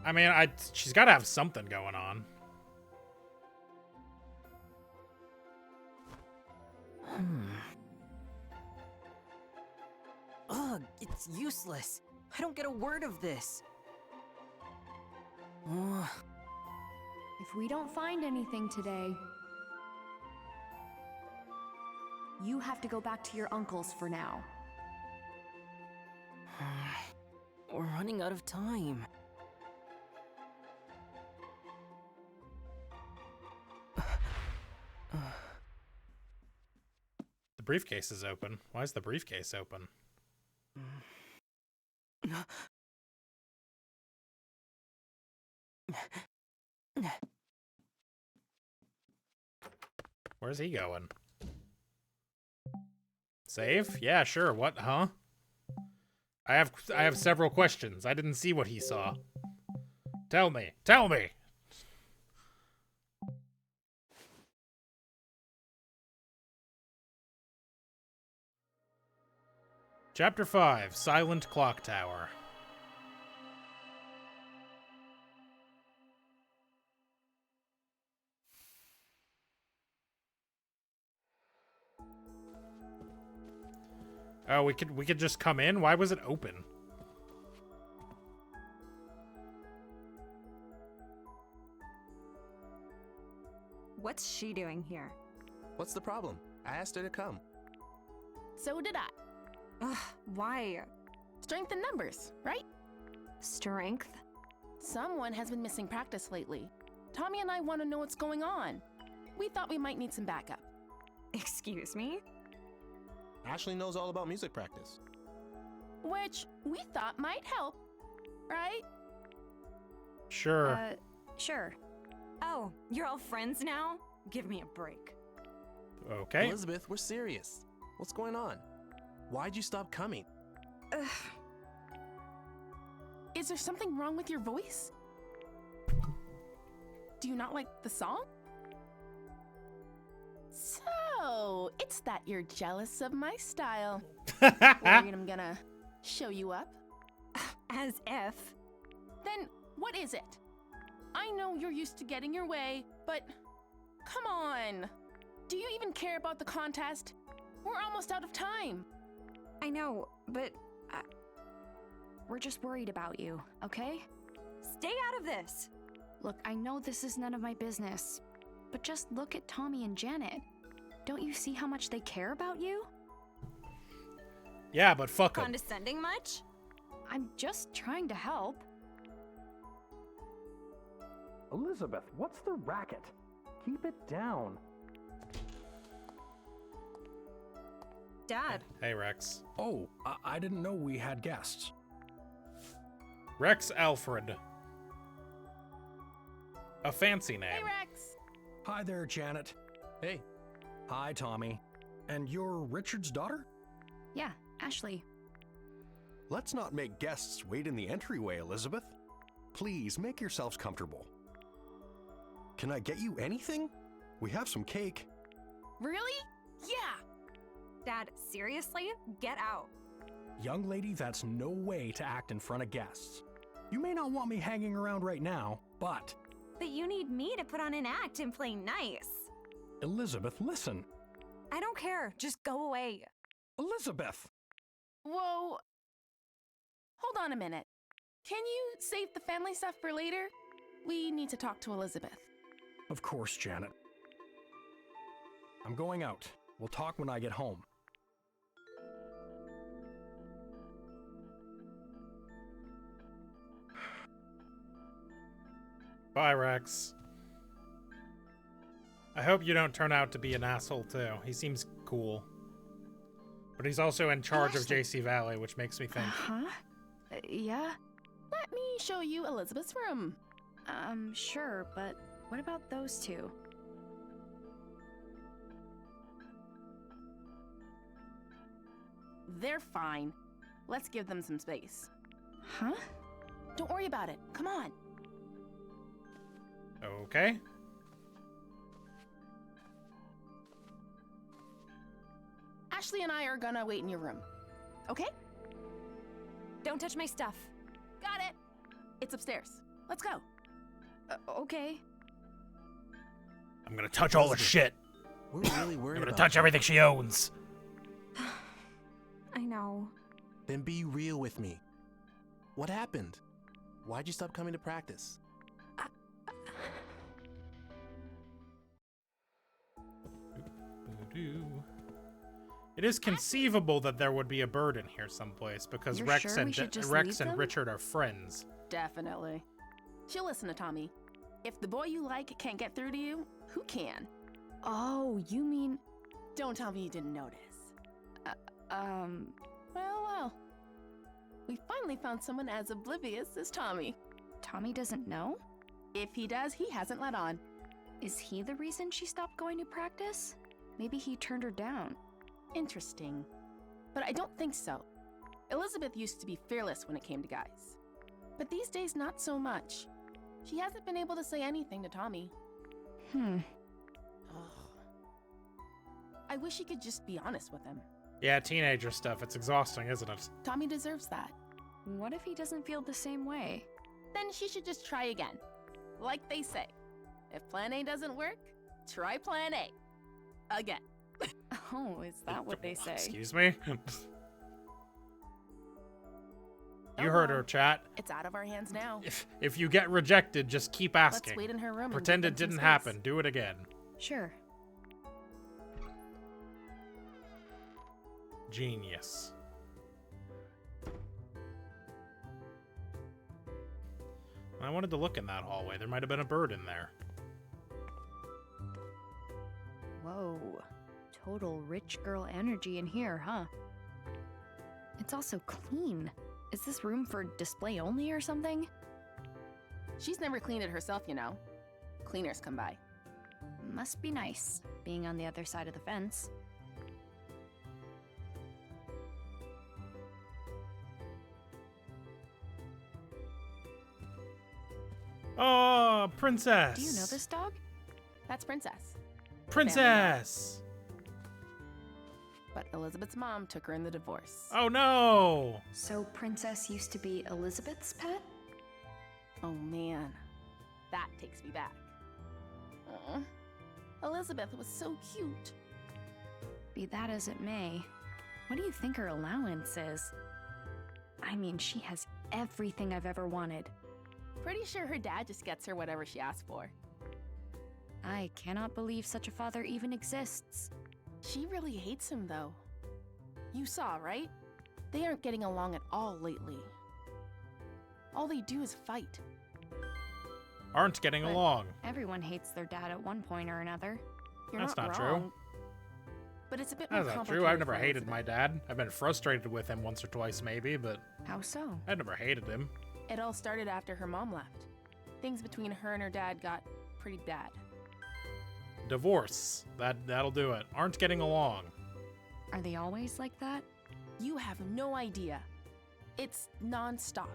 I mean, she's got to have something going on. Ugh, it's useless. I don't get a word of this. Ugh. If we don't find anything today, you have to go back to your uncle's for now. We're running out of time. The briefcase is open. Why is the briefcase open? Where's he going? Save? Yeah, sure. What, huh? I have several questions. I didn't see what he saw. Tell me. Tell me. Chapter 5, Silent Clock Tower. Oh, we could just come in? Why was it open? What's she doing here? What's the problem? I asked her to come. So did I. Ugh, why? Strength in numbers, right? Strength? Someone has been missing practice lately. Tommy and I want to know what's going on. We thought we might need some backup. Excuse me? Ashley knows all about music practice. Which we thought might help, right? Sure. Sure. Oh, you're all friends now? Give me a break. Okay. Elizabeth, we're serious. What's going on? Why'd you stop coming? Ugh. Is there something wrong with your voice? Do you not like the song? So, it's that you're jealous of my style. Worried I'm gonna show you up? As if. Then, what is it? I know you're used to getting your way, but come on. Do you even care about the contest? We're almost out of time. I know, but We're just worried about you, okay? stay out of this. Look, I know this is none of my business, but just look at Tommy and Janet. Don't you see how much they care about you? Yeah, but fuck 'em. Condescending much? I'm just trying to help. Elizabeth, what's the racket? Keep it down. Dad. Hey, Rex. Oh, I didn't know we had guests. Rex Alfred. A fancy name. Hey, Rex. Hi there, Janet. Hey. Hi, Tommy. And you're Richard's daughter? Yeah, Ashley. Let's not make guests wait in the entryway, Elizabeth. Please make yourselves comfortable. Can I get you anything? We have some cake. Really? Yeah! Dad, seriously? Get out. Young lady, that's no way to act in front of guests. You may not want me hanging around right now, but... But you need me to put on an act and play nice. Elizabeth, listen. I don't care. Just go away. Elizabeth! Whoa. Hold on a minute. Can you save the family stuff for later? We need to talk to Elizabeth. Of course, Janet. I'm going out. We'll talk when I get home. Bye, Rex. I hope you don't turn out to be an asshole, too. He seems cool. But he's also in charge of JC Valley, which makes me think. Huh? Yeah? Let me show you Elizabeth's room. Sure, but what about those two? They're fine. Let's give them some space. Huh? Don't worry about it. Come on. Okay. Ashley and I are gonna wait in your room. Okay? Don't touch my stuff. Got it. It's upstairs. Let's go. Okay. I'm gonna touch all her shit. We're really worried I'm gonna about touch you. everything she owns. I know. Then be real with me. What happened? Why'd you stop coming to practice? It is conceivable that there would be a bird in here someplace because You're Rex sure and we should just Rex leave and them? Richard are friends. Definitely. She'll listen to Tommy. If the boy you like can't get through to you, who can? Oh, you mean... Don't tell me you didn't notice. Well. We finally found someone as oblivious as Tommy. Tommy doesn't know? If he does, he hasn't let on. Is he the reason she stopped going to practice? Maybe he turned her down. Interesting. But I don't think so. Elizabeth used to be fearless when it came to guys. But these days, not so much. She hasn't been able to say anything to Tommy. Ugh. I wish she could just be honest with him. Yeah, teenager stuff. It's exhausting, isn't it? Tommy deserves that. What if he doesn't feel the same way? Then she should just try again. Like they say, if plan A doesn't work, try plan A. Again. Oh, is that what they say? Excuse me? You heard her, chat. It's out of our hands now. If you get rejected, just keep asking. Let's wait in her room and Pretend give it them some didn't space. happen. Do it again. Sure. Genius. I wanted to look in that hallway. There might have been a bird in there. Whoa. Total rich girl energy in here, huh? It's also clean. Is this room for display only or something? She's never cleaned it herself, you know. Cleaners come by. Must be nice, being on the other side of the fence. Oh, princess! Do you know this dog? That's Princess. Princess! But Elizabeth's mom took her in the divorce. Oh no! So Princess used to be Elizabeth's pet? Oh man, that takes me back. Elizabeth was so cute. Be that as it may, what do you think her allowance is? I mean, she has everything I've ever wanted. Pretty sure her dad just gets her whatever she asks for. I cannot believe such a father even exists. She really hates him, though. You saw, right? They aren't getting along at all lately. All they do is fight. Aren't getting But along. Everyone hates their dad at one point or another. You're That's not wrong. true. But it's a bit more That's not complicated. true. I've never for hated Elizabeth. my dad. I've been frustrated with him once or twice, maybe, but How so? I never hated him. It all started after her mom left. Things between her and her dad got pretty bad. Divorce. That'll do it. Aren't getting along. Are they always like that? You have no idea. It's non-stop.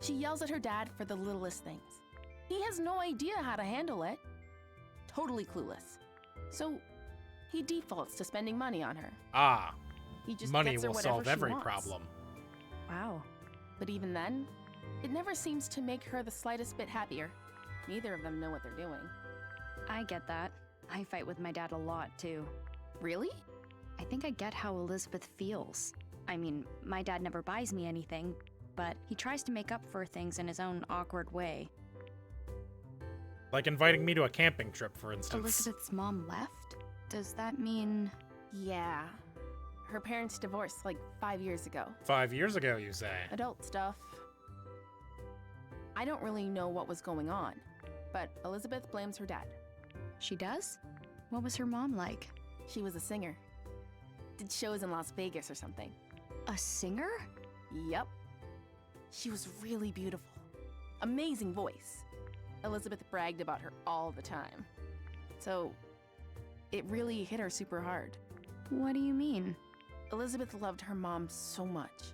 She yells at her dad for the littlest things. He has no idea how to handle it. Totally clueless. So he defaults to spending money on her. Ah. He just Money gets her will whatever solve she every wants. problem. Wow. But even then, it never seems to make her the slightest bit happier. Neither of them know what they're doing. I get that. I fight with my dad a lot, too. Really? I think I get how Elizabeth feels. I mean, my dad never buys me anything, but he tries to make up for things in his own awkward way. Like inviting me to a camping trip, for instance. Elizabeth's mom left? Does that mean... Yeah. Her parents divorced like 5 years ago. 5 years ago, you say? Adult stuff. I don't really know what was going on, but Elizabeth blames her dad. She does? What was her mom like? She was a singer. Did shows in Las Vegas or something. A singer? Yep. She was really beautiful. Amazing voice. Elizabeth bragged about her all the time. So, it really hit her super hard. What do you mean? Elizabeth loved her mom so much.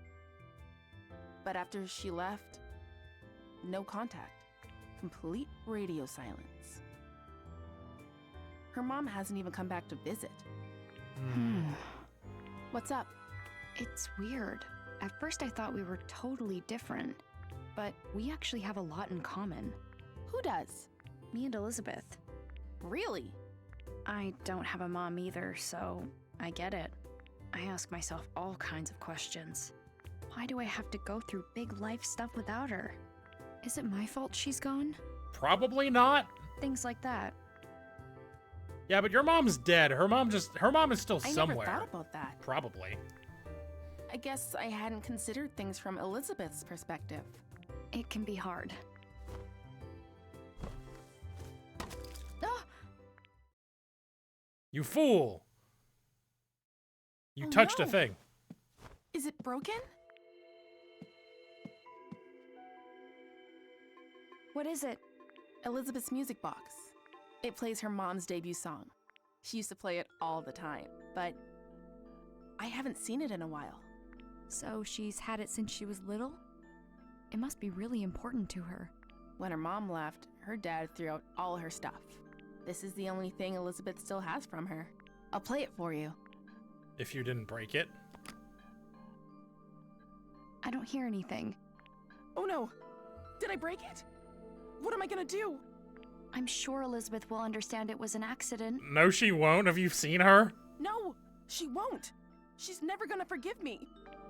But after she left, no contact. Complete radio silence. Her mom hasn't even come back to visit. What's up? It's weird. At first I thought we were totally different, but we actually have a lot in common. Who does? Me and Elizabeth. Really? I don't have a mom either, so I get it. I ask myself all kinds of questions. Why do I have to go through big life stuff without her? Is it my fault she's gone? Probably not. Things like that. Yeah, but your mom's dead. Her mom is still I somewhere. never thought about that. Probably. I guess I hadn't considered things from Elizabeth's perspective. It can be hard. Ah! You fool! You Oh, touched a no. thing. Is it broken? What is it? Elizabeth's music box. It plays her mom's debut song. She used to play it all the time, but I haven't seen it in a while. So she's had it since she was little? It must be really important to her. When her mom left, her dad threw out all her stuff. This is the only thing Elizabeth still has from her. I'll play it for you. If you didn't break it. I don't hear anything. Oh no! Did I break it? What am I gonna do? I'm sure Elizabeth will understand it was an accident. No, she won't. Have you seen her? No, she won't. She's never gonna forgive me.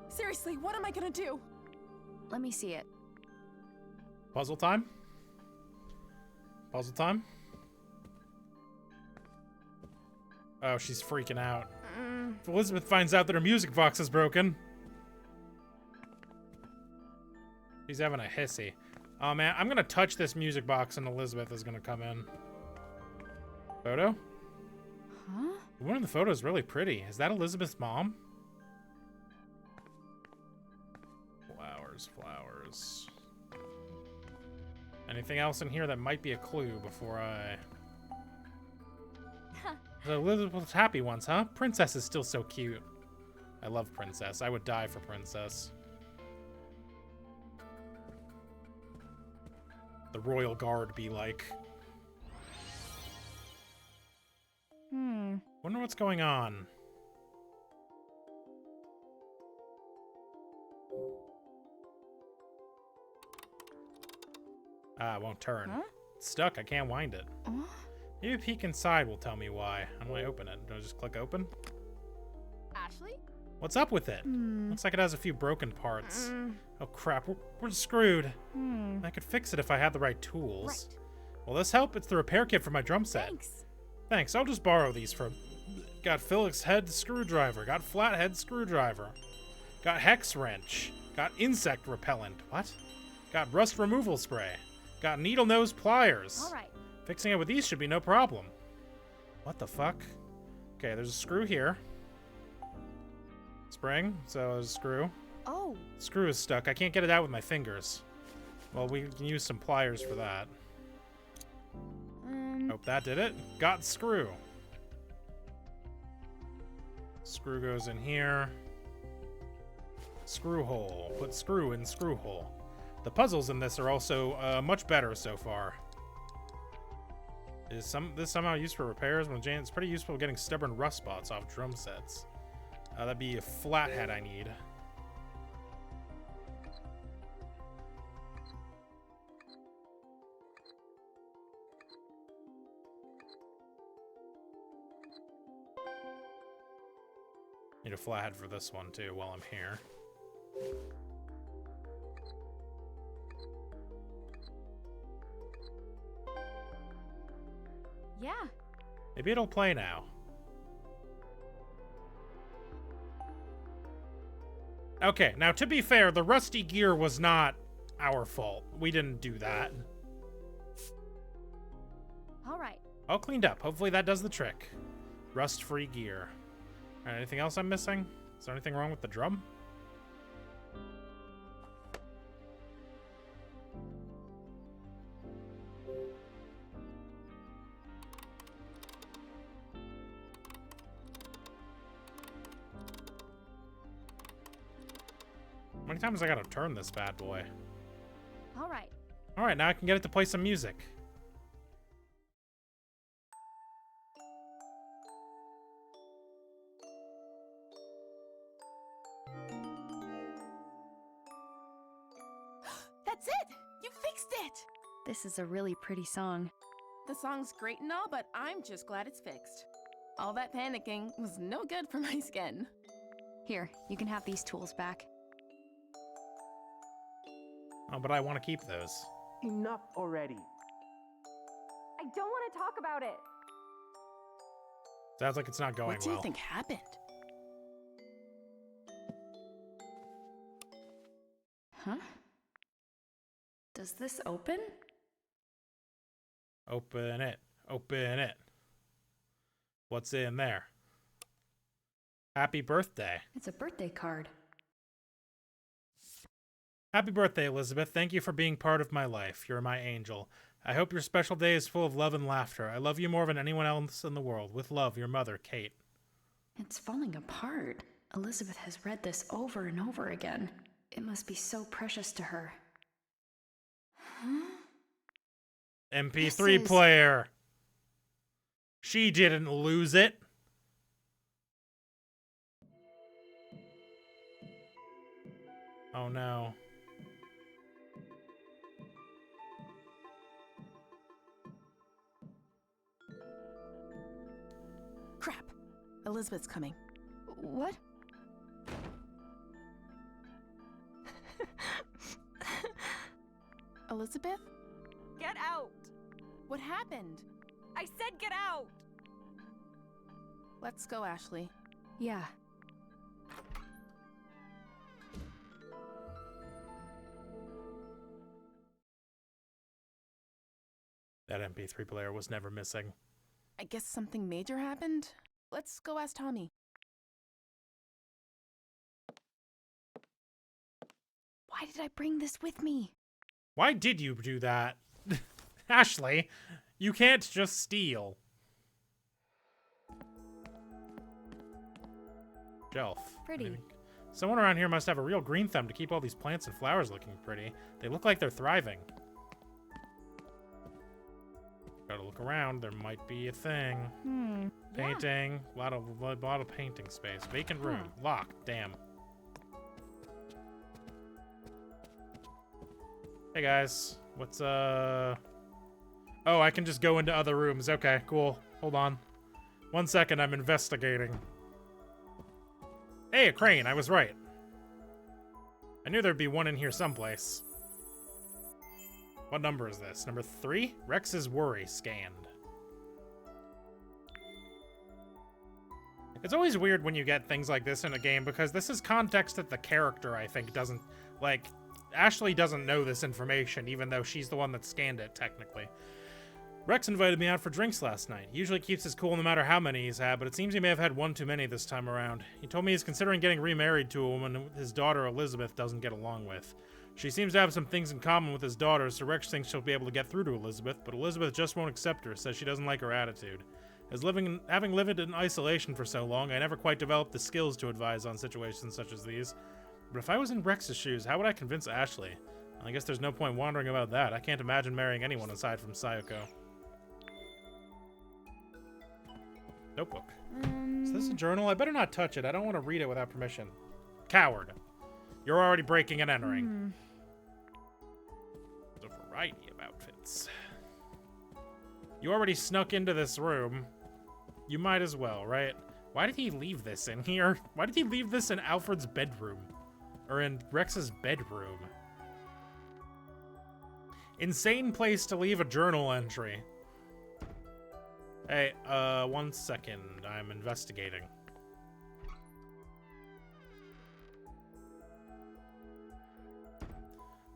Seriously, what am I gonna do? Let me see it. Puzzle time? Puzzle time? Oh, she's freaking out. If Elizabeth finds out that her music box is broken. She's having a hissy. Oh man, I'm gonna touch this music box and Elizabeth is gonna come in. Photo? Huh? The one in the photo is really pretty. Is that Elizabeth's mom? Flowers, flowers. Anything else in here that might be a clue before I... The Elizabeth's happy ones, huh? Princess is still so cute. I love Princess. I would die for Princess. The Royal Guard be like. Wonder what's going on. Ah, it won't turn. Huh? It's stuck. I can't wind it. Maybe a peek inside will tell me why. How do I open it? Do I just click open? Ashley? What's up with it? Looks like it has a few broken parts. Oh crap, we're screwed. I could fix it if I had the right tools. Right. Will this help? It's the repair kit for my drum set. Thanks, I'll just borrow these from... Got Phillips head screwdriver. Got flathead screwdriver. Got hex wrench. Got insect repellent. What? Got rust removal spray. Got needle nose pliers. All right. Fixing it with these should be no problem. What the fuck? Okay, there's a screw here. Spring, so there's a screw. Oh. Screw is stuck. I can't get it out with my fingers. Well, we can use some pliers for that. Hope that did it. Got screw. Screw goes in here. Screw hole. Put screw in screw hole. The puzzles in this are also much better so far. Is this somehow used for repairs? When Jane, it's pretty useful getting stubborn rust spots off drum sets. That'd be a flathead I need. Need a flathead for this one too while I'm here. Yeah. Maybe it'll play now. Okay, now to be fair, the rusty gear was not our fault. We didn't do that. All right. All cleaned up. Hopefully that does the trick. Rust-free gear. All right, anything else I'm missing? Is there anything wrong with the drum? How many times I gotta turn this bad boy? All right. All right, now I can get it to play some music. That's it! You fixed it! This is a really pretty song. The song's great and all, but I'm just glad it's fixed. All that panicking was no good for my skin. Here, you can have these tools back. Oh, but I want to keep those. Enough already. I don't want to talk about it. Sounds like it's not going well. What do you think happened? Huh? Does this open? Open it. Open it. What's in there? Happy birthday. It's a birthday card. Happy birthday, Elizabeth. Thank you for being part of my life. You're my angel. I hope your special day is full of love and laughter. I love you more than anyone else in the world. With love, your mother, Kate. It's falling apart. Elizabeth has read this over and over again. It must be so precious to her. Huh? MP3 player. She didn't lose it. Oh no. Crap. Elizabeth's coming. What? Elizabeth? Get out! What happened? I said get out! Let's go, Ashley. Yeah. That MP3 player was never missing. I guess something major happened? Let's go ask Tommy. Why did I bring this with me? Why did you do that? Ashley, you can't just steal. Shelf. Pretty. Someone around here must have a real green thumb to keep all these plants and flowers looking pretty. They look like they're thriving. Gotta look around. There might be a thing. Painting. Yeah. A lot of painting space. Vacant room. Locked. Damn. Hey guys. What's Oh, I can just go into other rooms. Okay, cool. Hold on. 1 second. I'm investigating. Hey, a crane. I was right. I knew there'd be one in here someplace. What number is this? Number 3? Rex's worry scanned. It's always weird when you get things like this in a game because this is context that the character, I think, doesn't... Like, Ashley doesn't know this information, even though she's the one that scanned it, technically. Rex invited me out for drinks last night. He usually keeps his cool no matter how many he's had, but it seems he may have had one too many this time around. He told me he's considering getting remarried to a woman his daughter Elizabeth doesn't get along with. She seems to have some things in common with his daughter, so Rex thinks she'll be able to get through to Elizabeth, but Elizabeth just won't accept her, says she doesn't like her attitude. Having lived in isolation for so long, I never quite developed the skills to advise on situations such as these. But if I was in Rex's shoes, how would I convince Ashley? I guess there's no point wondering about that. I can't imagine marrying anyone aside from Sayoko. Notebook. Is this a journal? I better not touch it. I don't want to read it without permission. Coward. You're already breaking and entering. There's a variety of outfits. You already snuck into this room. You might as well, right? Why did he leave this in here? Why did he leave this in Alfred's bedroom? Or in Rex's bedroom? Insane place to leave a journal entry. Hey, 1 second. I'm investigating.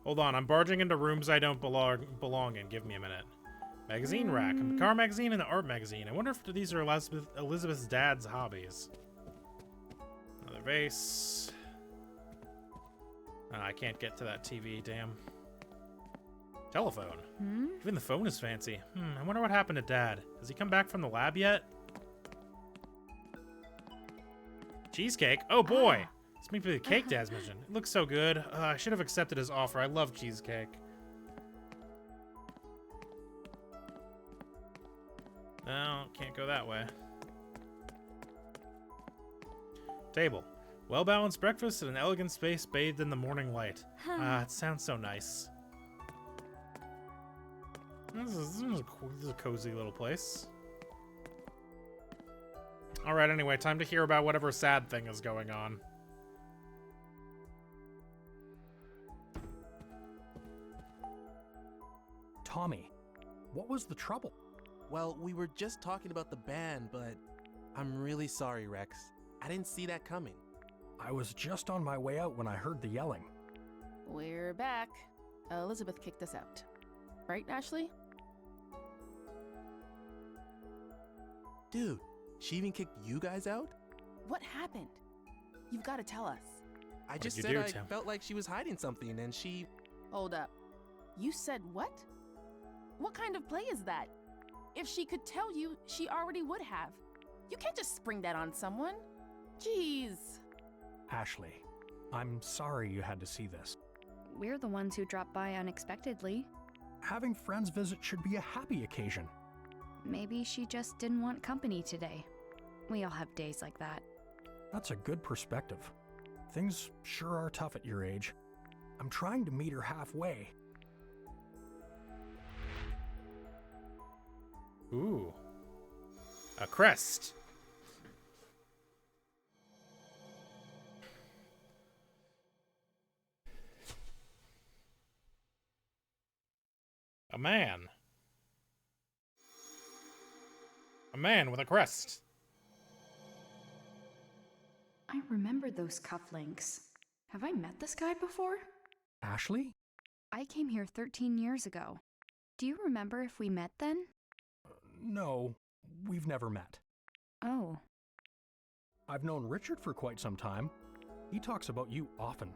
Hold on, I'm barging into rooms I don't belong in. Give me a minute. Magazine rack. A car magazine and an art magazine. I wonder if these are Elizabeth's dad's hobbies. Another vase. I can't get to that TV, damn. Telephone. Even the phone is fancy. I wonder what happened to Dad. Has he come back from the lab yet? Cheesecake? Oh boy! This may be the cake Dad's mentioned. It looks so good. I should have accepted his offer. I love cheesecake. No, can't go that way. Table. Well-balanced breakfast and an elegant space bathed in the morning light. It sounds so nice. This is a cozy little place. Alright, anyway, time to hear about whatever sad thing is going on. Tommy, what was the trouble? Well, we were just talking about the band, but I'm really sorry, Rex. I didn't see that coming. I was just on my way out when I heard the yelling. We're back. Elizabeth kicked us out. Right, Ashley? Dude, she even kicked you guys out? What happened? You've got to tell us. I just said I felt like she was hiding something and she... Hold up. You said what? What kind of play is that? If she could tell you, she already would have. You can't just spring that on someone. Jeez. Ashley, I'm sorry you had to see this. We're the ones who dropped by unexpectedly. Having friends visit should be a happy occasion. Maybe she just didn't want company today. We all have days like that. That's a good perspective. Things sure are tough at your age. I'm trying to meet her halfway. Ooh. A crest. A man. A man with a crest. I remember those cufflinks. Have I met this guy before? Ashley? I came here 13 years ago. Do you remember if we met then? No, we've never met. Oh. I've known Richard for quite some time. He talks about you often.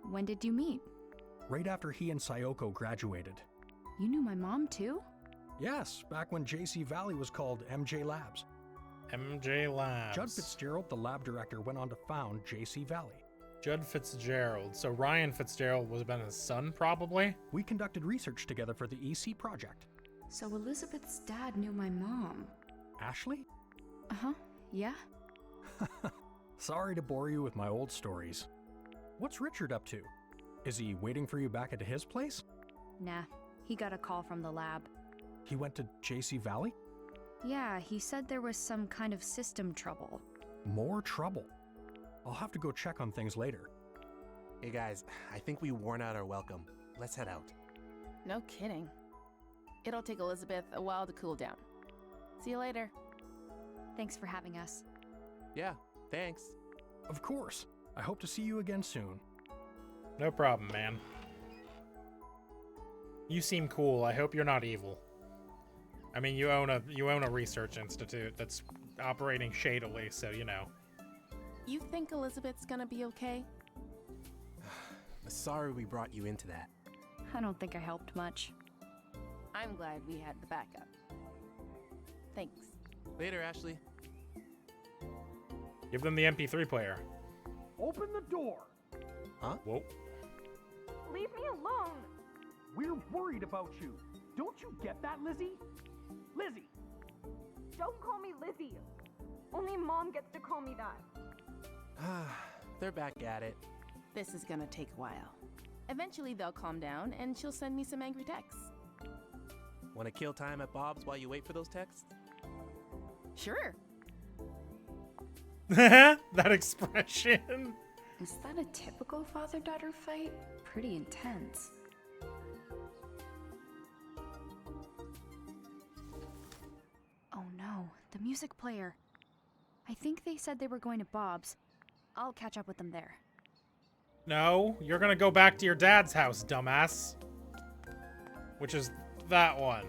When did you meet? Right after he and Sayoko graduated. You knew my mom too? Yes, back when JC Valley was called MJ Labs. MJ Labs. Judd Fitzgerald, the lab director, went on to found JC Valley. Judd Fitzgerald. So Ryan Fitzgerald was been his son, probably? We conducted research together for the EC project. So Elizabeth's dad knew my mom. Ashley? Uh-huh, yeah. Sorry to bore you with my old stories. What's Richard up to? Is he waiting for you back at his place? Nah, he got a call from the lab. He went to JC Valley? Yeah, he said there was some kind of system trouble. More trouble? I'll have to go check on things later. Hey guys, I think we worn out our welcome. Let's head out. No kidding. It'll take Elizabeth a while to cool down. See you later. Thanks for having us. Yeah, thanks. Of course. I hope to see you again soon. No problem, man. You seem cool. I hope you're not evil. I mean, you own a research institute that's operating shadily, so you know. You think Elizabeth's gonna be okay? Sorry we brought you into that. I don't think I helped much. I'm glad we had the backup. Thanks. Later, Ashley. Give them the MP3 player. Open the door. Huh? Whoa. Leave me alone. We're worried about you. Don't you get that, Lizzie? Lizzie! Don't call me Lizzie. Only Mom gets to call me that. They're back at it. This is gonna take a while. Eventually they'll calm down and she'll send me some angry texts. Want to kill time at Bob's while you wait for those texts? Sure. That expression. Is that a typical father-daughter fight? Pretty intense. Oh no, the music player. I think they said they were going to Bob's. I'll catch up with them there. No, you're gonna go back to your dad's house, dumbass. Which is that one.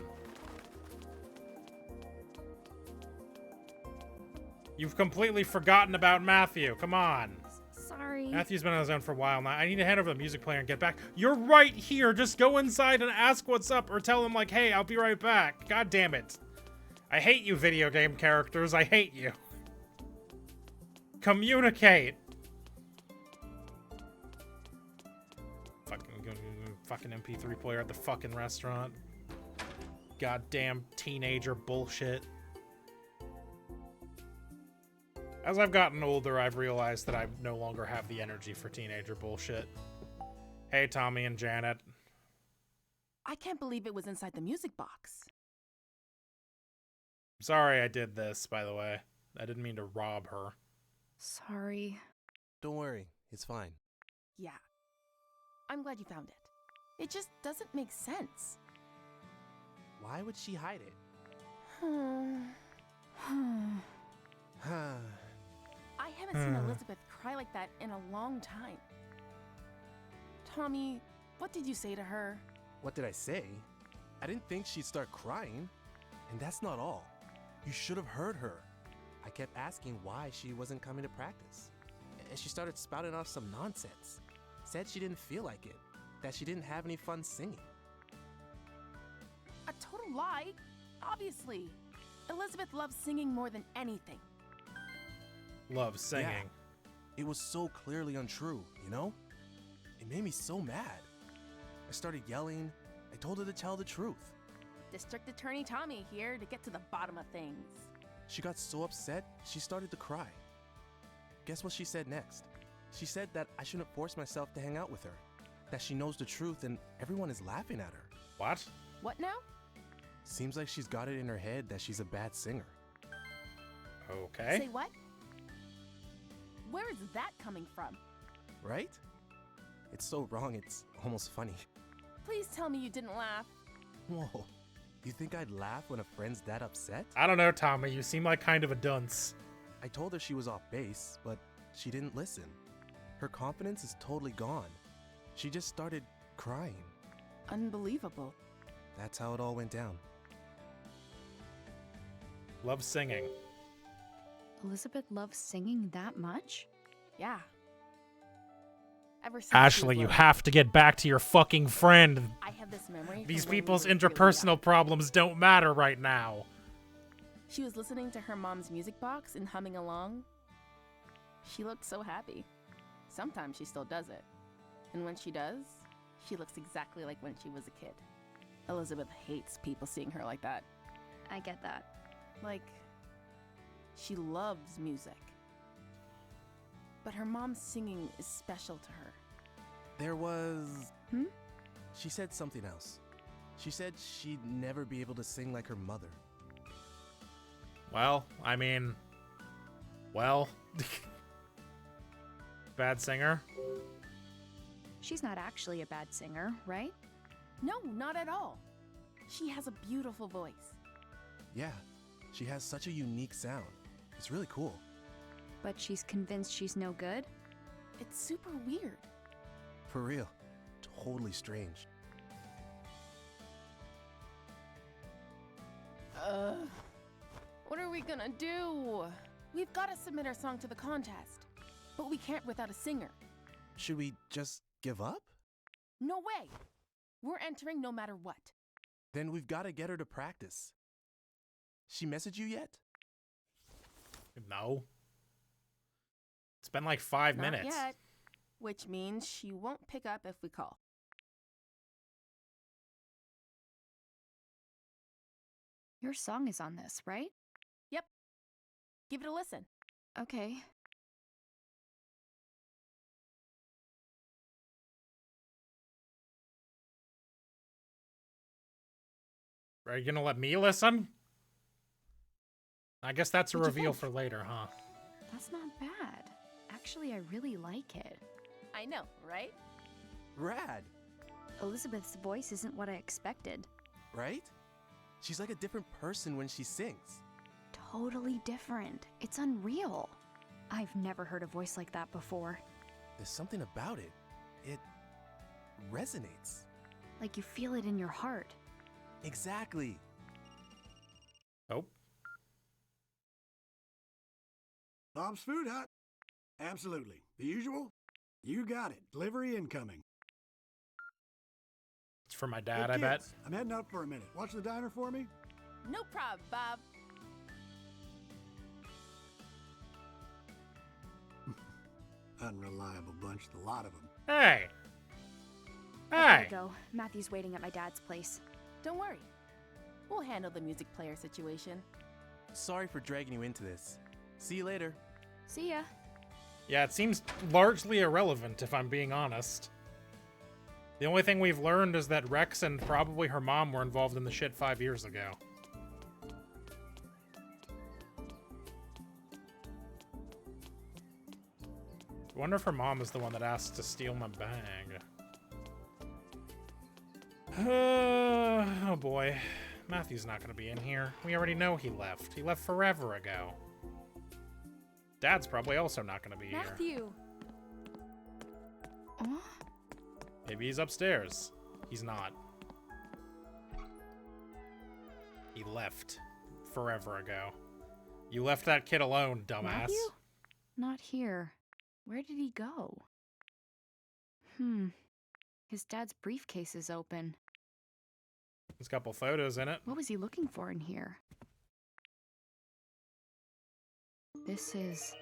You've completely forgotten about Matthew. Come on. Sorry. Matthew's been on his own for a while now. I need to hand over the music player and get back. You're right here. Just go inside and ask what's up or tell him like, hey, I'll be right back. God damn it. I hate you video game characters. I hate you. Communicate. Fucking MP3 player at the fucking restaurant. Goddamn teenager bullshit. As I've gotten older, I've realized that I no longer have the energy for teenager bullshit. Hey, Tommy and Janet. I can't believe it was inside the music box. Sorry I did this, by the way. I didn't mean to rob her. Sorry. Don't worry, it's fine. Yeah. I'm glad you found it. It just doesn't make sense. Why would she hide it? I haven't seen Elizabeth cry like that in a long time. Tommy, what did you say to her? What did I say? I didn't think she'd start crying. And that's not all. You should have heard her. I kept asking why she wasn't coming to practice. And she started spouting off some nonsense. Said she didn't feel like it. That she didn't have any fun singing. A total lie? Obviously. Elizabeth loves singing more than anything. Love singing. Yeah. It was so clearly untrue, you know? It made me so mad. I started yelling. I told her to tell the truth. District Attorney Tommy here to get to the bottom of things. She got so upset, she started to cry. Guess what she said next? She said that I shouldn't force myself to hang out with her. That she knows the truth and everyone is laughing at her. What? What now? Seems like she's got it in her head that she's a bad singer. Okay. Say what? Where is that coming from? Right? It's so wrong, it's almost funny. Please tell me you didn't laugh. Whoa. You think I'd laugh when a friend's that upset? I don't know, Tommy. You seem like kind of a dunce. I told her she was off base, but she didn't listen. Her confidence is totally gone. She just started crying. Unbelievable. That's how it all went down. Love singing. Elizabeth loves singing that much? Yeah. Ever since Ashley, you have to get back to your fucking friend. I have this memory. These from when we people's were really interpersonal young. problems don't matter right now. She was listening to her mom's music box and humming along. She looked so happy. Sometimes she still does it. And when she does, she looks exactly like when she was a kid. Elizabeth hates people seeing her like that. I get that. Like, she loves music. But her mom's singing is special to her. There was... Hmm? She said something else. She said she'd never be able to sing like her mother. Well, I mean... Well... Bad singer? She's not actually a bad singer, right? No, not at all. She has a beautiful voice. Yeah, she has such a unique sound. It's really cool. But she's convinced she's no good? It's super weird. For real. Totally strange. What are we gonna do? We've gotta submit our song to the contest. But we can't without a singer. Should we just give up? No way! We're entering no matter what. Then we've got to get her to practice. She messaged you yet? No. It's been like 5 Not minutes. yet. Which means she won't pick up if we call. Your song is on this, right? Yep. Give it a listen. Okay. Are you gonna let me listen? I guess that's a What'd you reveal think? for later, huh? That's not bad. Actually, I really like it. I know, right? Rad, Elizabeth's voice isn't what I expected. right? She's like a different person when she sings. Totally different. It's unreal. I've never heard a voice like that before. There's something about it. It resonates. Like you feel it in your heart. Exactly. Oh. Bob's Food Hut? Absolutely. The usual? You got it. Delivery incoming. It's for my dad, Hey, I bet. kids, I'm heading out for a minute. Watch the diner for me. No prob, Bob. Unreliable bunch, the lot of them. Hey! I Hey! gotta go. Matthew's waiting at my dad's place. Don't worry. We'll handle the music player situation. Sorry for dragging you into this. See you later. See ya. Yeah, it seems largely irrelevant, if I'm being honest. The only thing we've learned is that Rex and probably her mom were involved in the shit 5 years ago. I wonder if her mom is the one that asked to steal my bag. Oh boy. Matthew's not gonna be in here. We already know he left. He left forever ago. Dad's probably also not gonna be here. Matthew! Oh? Maybe he's upstairs. He's not. He left forever ago. You left that kid alone, dumbass. Matthew? Not here. Where did he go? His dad's briefcase is open. There's a couple photos in it. What was he looking for in here? This is...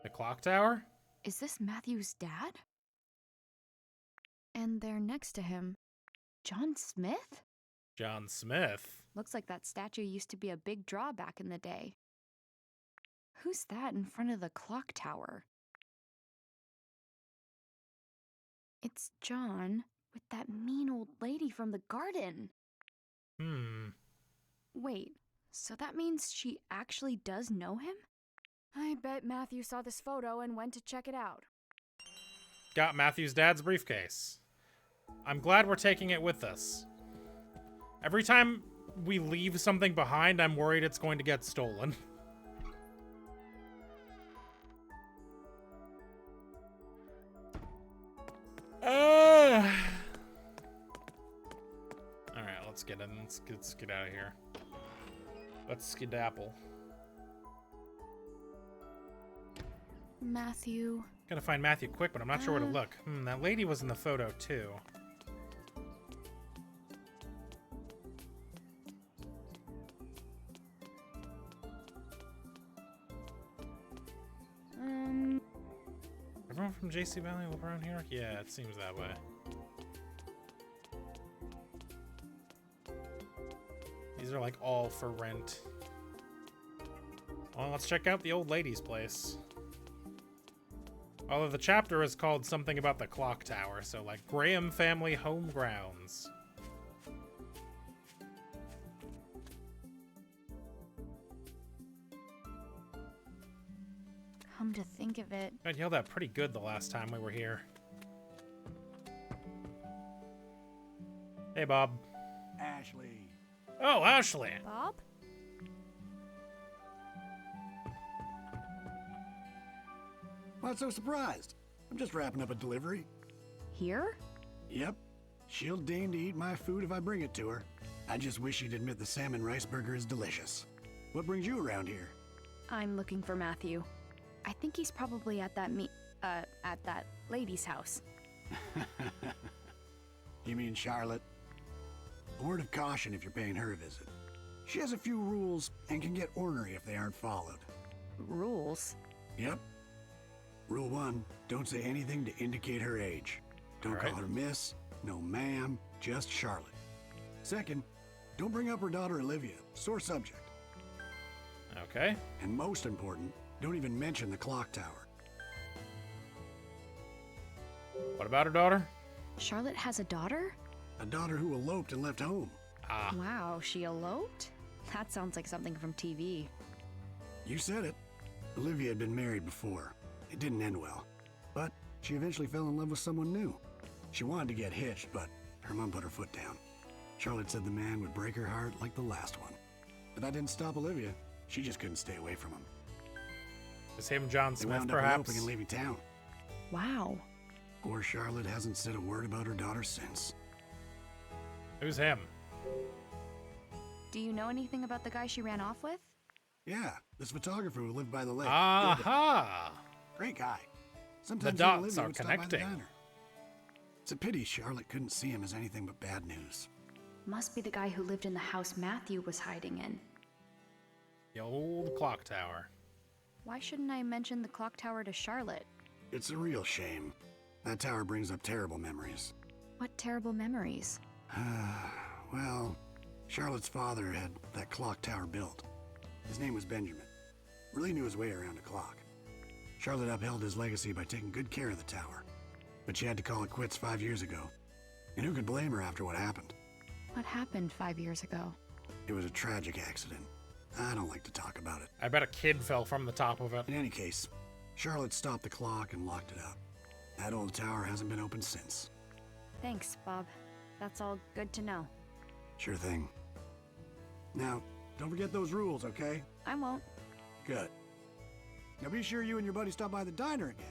The clock tower? Is this Matthew's dad? And there next to him, John Smith? John Smith. Looks like that statue used to be a big draw back in the day. Who's that in front of the clock tower? It's John with that mean old lady from the garden. Wait, so that means she actually does know him? I bet Matthew saw this photo and went to check it out. Got Matthew's dad's briefcase. I'm glad we're taking it with us. Every time we leave something behind, I'm worried it's going to get stolen. Alright, let's get in. Let's get out of here. Let's skedaddle. Matthew. Gotta find Matthew quick, but I'm not sure where to look. That lady was in the photo, too. Everyone from JC Valley live around here? Yeah, it seems that way. These are like all for rent. Well, let's check out the old lady's place. Although the chapter is called something about the clock tower, so like Graham family home grounds. Come to think of it. I yelled that pretty good the last time we were here. Hey, Bob. Ashley. Oh, Ashley. Bob? Not so surprised. I'm just wrapping up a delivery. Here? Yep. She'll deign to eat my food if I bring it to her. I just wish she'd admit the salmon rice burger is delicious. What brings you around here? I'm looking for Matthew. I think he's probably at that at that lady's house. You mean Charlotte? A word of caution if you're paying her a visit. She has a few rules and can get ornery if they aren't followed. Rules? Yep. Rule 1, don't say anything to indicate her age. Don't call her miss, no ma'am, just Charlotte. Second, don't bring up her daughter Olivia, sore subject. Okay. And most important, don't even mention the clock tower. What about her daughter? Charlotte has a daughter? A daughter who eloped and left home. Ah. Wow, she eloped? That sounds like something from TV. You said it. Olivia had been married before. It didn't end well. But she eventually fell in love with someone new. She wanted to get hitched, but her mom put her foot down. Charlotte said the man would break her heart like the last one. But that didn't stop Olivia. She just couldn't stay away from him. Is him John They Smith, wound up perhaps? eloping and leaving town. Wow. Poor Charlotte hasn't said a word about her daughter since. Who's him? Do you know anything about the guy she ran off with? Yeah, this photographer who lived by the lake. Aha! Great guy. Sometimes The he and dots Olivia are would stop by the connecting. diner. It's a pity Charlotte couldn't see him as anything but bad news. Must be the guy who lived in the house Matthew was hiding in. The old clock tower. Why shouldn't I mention the clock tower to Charlotte? It's a real shame. That tower brings up terrible memories. What terrible memories? Well, Charlotte's father had that clock tower built. His name was Benjamin. Really knew his way around a clock. Charlotte upheld his legacy by taking good care of the tower. But she had to call it quits 5 years ago. And who could blame her after what happened? What happened 5 years ago? It was a tragic accident. I don't like to talk about it. I bet a kid fell from the top of it. In any case, Charlotte stopped the clock and locked it up. That old tower hasn't been opened since. Thanks, Bob. That's all good to know. Sure thing. Now, don't forget those rules, okay? I won't. Good. Now be sure you and your buddy stop by the diner again.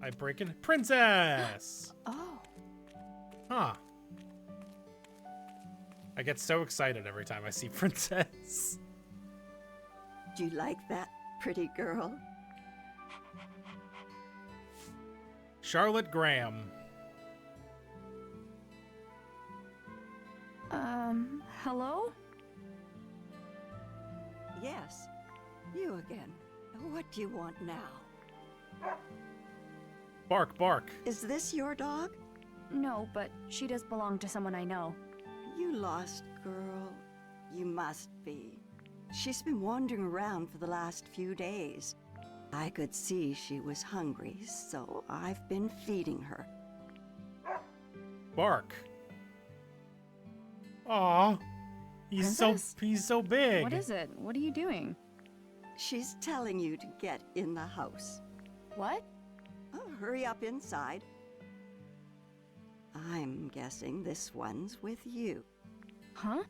I break in. Princess! Oh. Huh. I get so excited every time I see Princess. Do you like that, pretty girl? Charlotte Graham. Hello? Yes, you again. What do you want now? Bark, bark. Is this your dog? No, but she does belong to someone I know. You lost girl. You must be. She's been wandering around for the last few days. I could see she was hungry, so I've been feeding her. Bark. Aw. He's so big. What is it? What are you doing? She's telling you to get in the house. What? Oh, hurry up inside. I'm guessing this one's with you. Huh?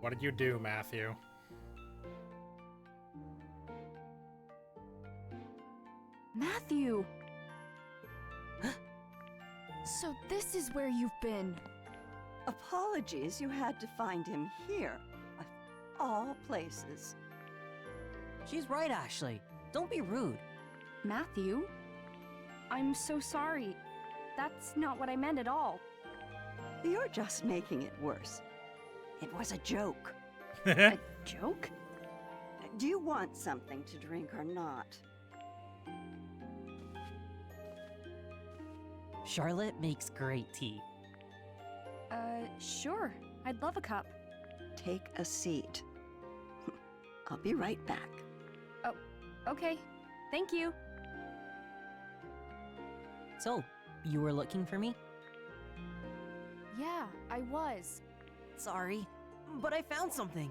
What did you do, Matthew? Matthew! So this is where you've been. Apologies, you had to find him here. Of all places. She's right, Ashley. Don't be rude. Matthew? I'm so sorry. That's not what I meant at all. You're just making it worse. It was a joke. A joke? Do you want something to drink or not? Charlotte makes great tea. Sure. I'd love a cup. Take a seat. I'll be right back. Oh, okay. Thank you. So, you were looking for me? Yeah, I was. Sorry, but I found something.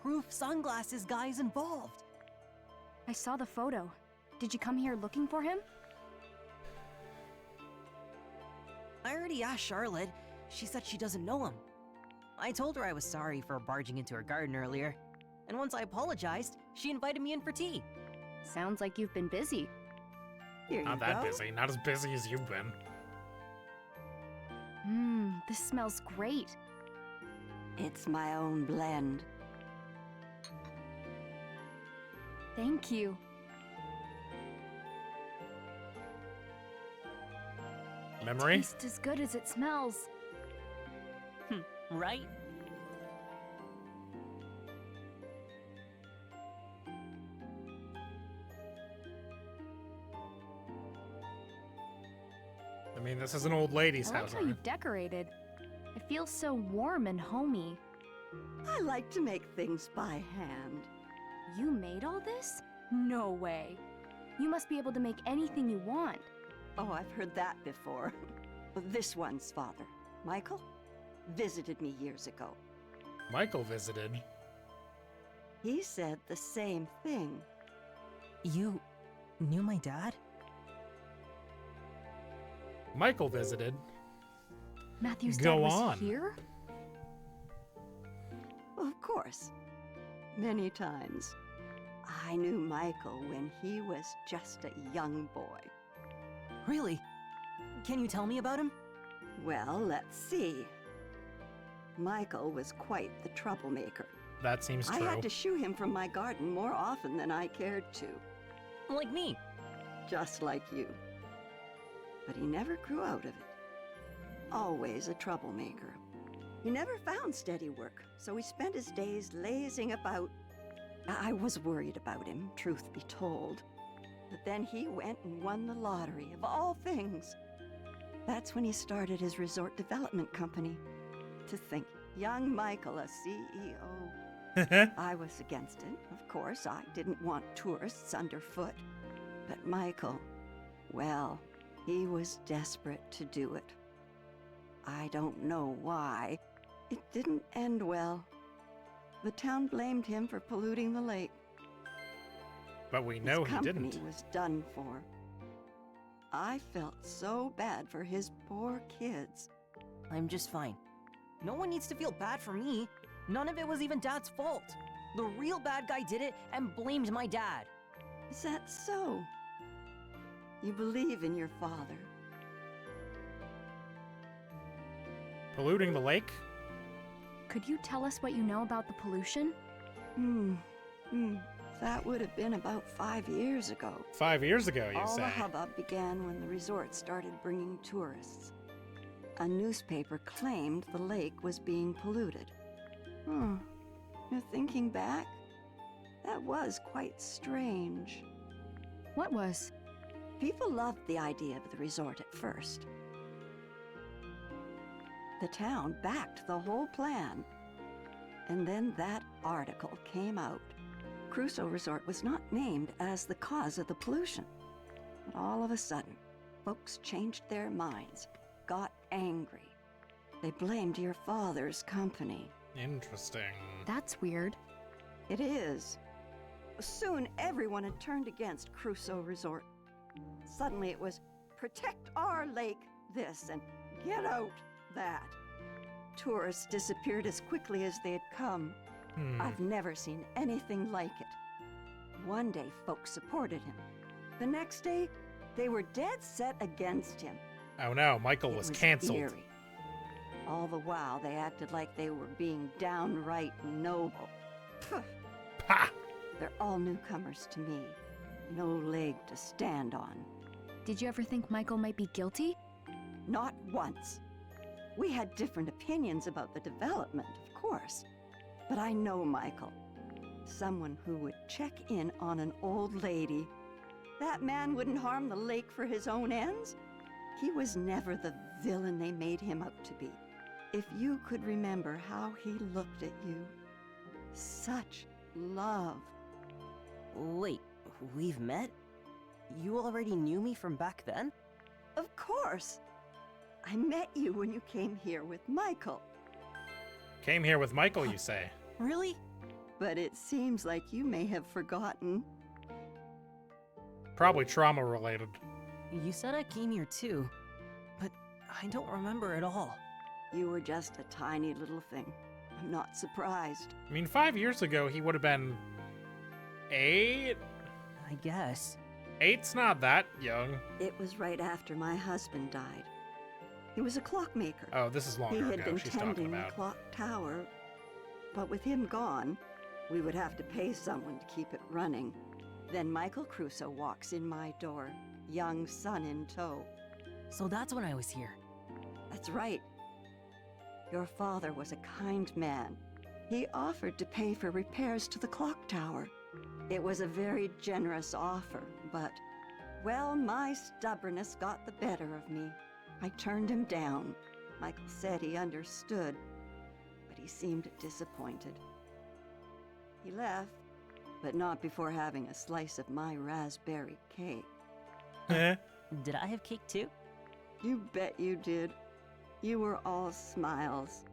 Proof sunglasses guy's involved. I saw the photo. Did you come here looking for him? I already asked Charlotte. She said she doesn't know him. I told her I was sorry for barging into her garden earlier. And once I apologized, she invited me in for tea. Sounds like you've been busy. Here Not you that go. busy. Not as busy as you've been. This smells great. It's my own blend. Thank you. Memory? Tastes as good as it smells. Right? I mean, this is an old lady's I like house. how you decorated. It feels so warm and homey. I like to make things by hand. You made all this? No way. You must be able to make anything you want. Oh, I've heard that before. This one's father, Michael, visited me years ago. Michael visited. He said the same thing. You knew my dad? Michael visited. Matthew's Go dad was on. here? Of course. Many times. I knew Michael when he was just a young boy. Really? Can you tell me about him? Well, let's see. Michael was quite the troublemaker. That seems I true. had to shoo him from my garden more often than I cared to. Like me. Just like you. But he never grew out of it. Always a troublemaker. He never found steady work, so he spent his days lazing about. I was worried about him, truth be told. But then he went and won the lottery, of all things. That's when he started his resort development company. To think, young Michael, a CEO. I was against it, of course. I didn't want tourists underfoot. But Michael, well, he was desperate to do it. I don't know why. It didn't end well. The town blamed him for polluting the lake. But we know he His didn't. company was done for. I felt so bad for his poor kids. I'm just fine. No one needs to feel bad for me. None of it was even Dad's fault. The real bad guy did it and blamed my dad. Is that so? You believe in your father? Polluting the lake? Could you tell us what you know about the pollution? That would have been about 5 years ago. 5 years ago, you All say? the hubbub began when the resort started bringing tourists. A newspaper claimed the lake was being polluted. You're thinking back? That was quite strange. What was? People loved the idea of the resort at first. The town backed the whole plan. And then that article came out. Crusoe Resort was not named as the cause of the pollution. But all of a sudden, folks changed their minds, got angry. They blamed your father's company. Interesting. That's weird. It is. Soon everyone had turned against Crusoe Resort. Suddenly it was, protect our lake, this, and get out, that. Tourists disappeared as quickly as they had come. I've never seen anything like it. One day, folks supported him. The next day, they were dead set against him. Oh no, Michael was canceled. Eerie. All the while, they acted like they were being downright noble. Ha! They're all newcomers to me. No leg to stand on. Did you ever think Michael might be guilty? Not once. We had different opinions about the development, of course. But I know Michael. Someone who would check in on an old lady. That man wouldn't harm the lake for his own ends. He was never the villain they made him out to be. If you could remember how he looked at you. Such love. Wait, we've met? You already knew me from back then? Of course. I met you when you came here with Michael. Came here with Michael, you say? Really? But it seems like you may have forgotten. Probably trauma related. You said I came here too, but I don't remember at all. You were just a tiny little thing. I'm not surprised. I mean, 5 years ago, he would have been 8? I guess. 8's not that young. It was right after my husband died. He was a clockmaker. Oh, this is He longer had ago been she's talking tending the about. clock tower But with him gone, we would have to pay someone to keep it running. Then Michael Crusoe walks in my door, young son in tow. So that's when I was here. That's right. Your father was a kind man. He offered to pay for repairs to the clock tower. It was a very generous offer, but, well, my stubbornness got the better of me. I turned him down. Michael said he understood, but he seemed disappointed. He left, but not before having a slice of my raspberry cake. Did I have cake too? You bet you did. You were all smiles.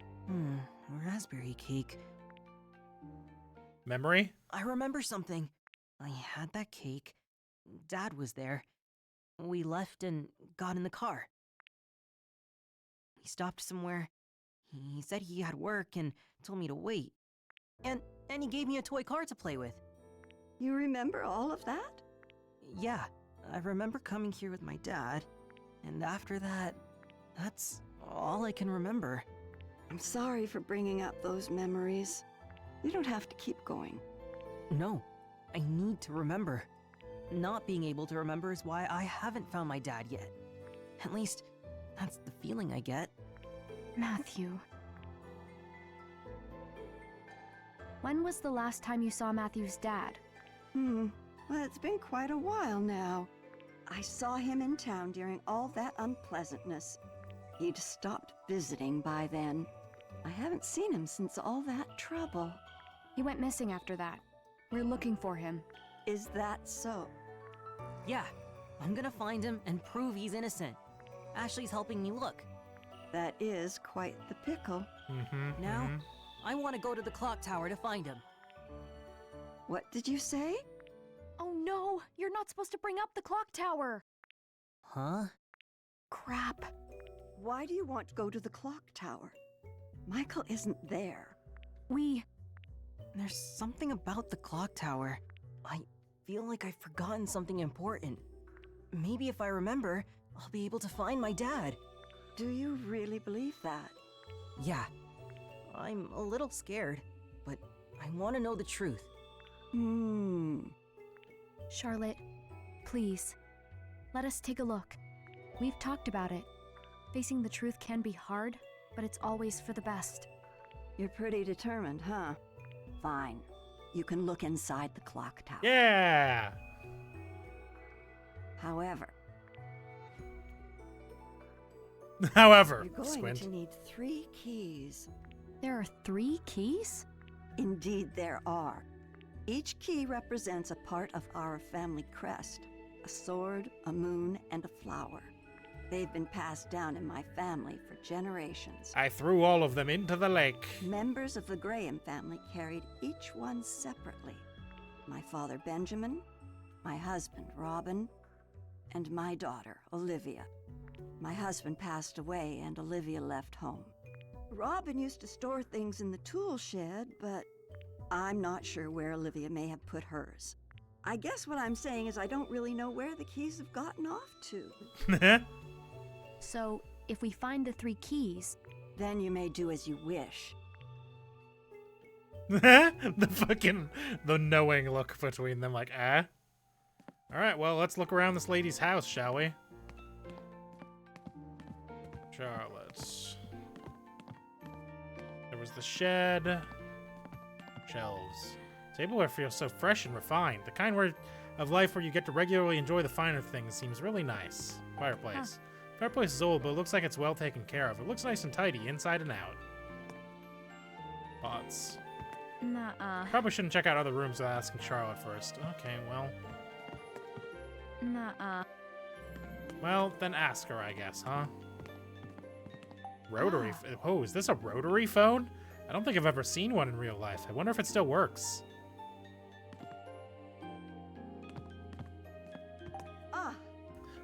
Raspberry cake. Memory? I remember something. I had that cake. Dad was there. We left and got in the car. He stopped somewhere. He said he had work and told me to wait. And he gave me a toy car to play with. You remember all of that? Yeah, I remember coming here with my dad. And after that, that's all I can remember. I'm sorry for bringing up those memories. You don't have to keep going. No, I need to remember. Not being able to remember is why I haven't found my dad yet. At least, that's the feeling I get. Matthew. When was the last time you saw Matthew's dad? Well, it's been quite a while now. I saw him in town during all that unpleasantness. He'd stopped visiting by then. I haven't seen him since all that trouble. He went missing after that. We're looking for him. Is that so? Yeah, I'm gonna find him and prove he's innocent. Ashley's helping me look. That is quite the pickle. Now, I want to go to the clock tower to find him. What did you say? Oh no! You're not supposed to bring up the clock tower! Huh? Crap. Why do you want to go to the clock tower? Michael isn't there. There's something about the clock tower. I feel like I've forgotten something important. Maybe if I remember, I'll be able to find my dad. Do you really believe that? Yeah. I'm a little scared, but I want to know the truth. Charlotte, please, let us take a look. We've talked about it. Facing the truth can be hard, but it's always for the best. You're pretty determined, huh? Fine. You can look inside the clock tower. Yeah! However, However, you're going squint. to need 3 keys. There are 3 keys? Indeed, there are. Each key represents a part of our family crest. A sword, a moon, and a flower. They've been passed down in my family for generations. I threw all of them into the lake. Members of the Graham family carried each one separately. My father Benjamin, my husband Robin, and my daughter Olivia. My husband passed away and Olivia left home. Robin used to store things in the tool shed, but I'm not sure where Olivia may have put hers. I guess what I'm saying is I don't really know where the keys have gotten off to. So, if we find the 3 keys... Then you may do as you wish. The knowing look between them, like, eh? Alright, well, let's look around this lady's house, shall we? Charlotte. There was the shed. Shelves. Tableware feels so fresh and refined. The kind of life where you get to regularly enjoy the finer things seems really nice. Fireplace. Fireplace is old, but it looks like it's well taken care of. It looks nice and tidy, inside and out. Pots. Nuh-uh. Probably shouldn't check out other rooms without asking Charlotte first. Okay, well. Nuh-uh. Well, then ask her, I guess, huh? Rotary. Oh, is this a rotary phone? I don't think I've ever seen one in real life. I wonder if it still works.